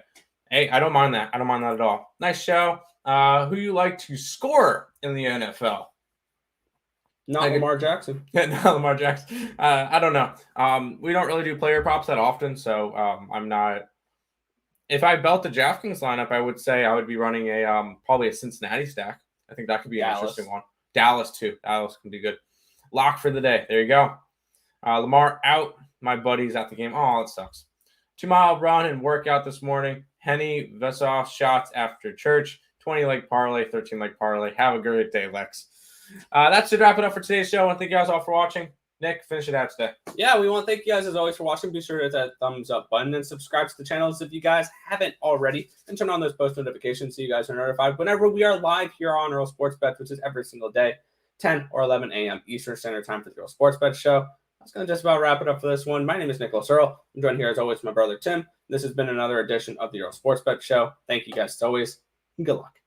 Hey, I don't mind that. I don't mind that at all. Nice show. Who you like to score in the NFL? Lamar Jackson. Yeah, not Lamar Jackson. I don't know. We don't really do player props that often, so I'm not. If I belt the DraftKings lineup, I would say I would be running probably a Cincinnati stack. I think that could be an interesting one. Dallas too. Dallas can be good. Lock for the day. There you go. Lamar out. My buddy's at the game. Oh, that sucks. 2-mile run and workout this morning. Henny Vesoff shots after church. 20-leg parlay, 13-leg parlay. Have a great day, Lex. That should wrap it up for today's show. I want to thank you guys all for watching. Nick, finish it out today. Yeah, we want to thank you guys as always for watching. Be sure to hit that thumbs up button and subscribe to the channels if you guys haven't already. And turn on those post notifications so you guys are notified whenever we are live here on Earle Sports Bets, which is every single day, 10 or 11 a.m. Eastern Standard Time for the Earle Sports Bets show. That's going to just about wrap it up for this one. My name is Nicholas Earle. I'm joined here as always with my brother Tim. This has been another edition of the Earle Sports Bet Show. Thank you guys as always, and good luck.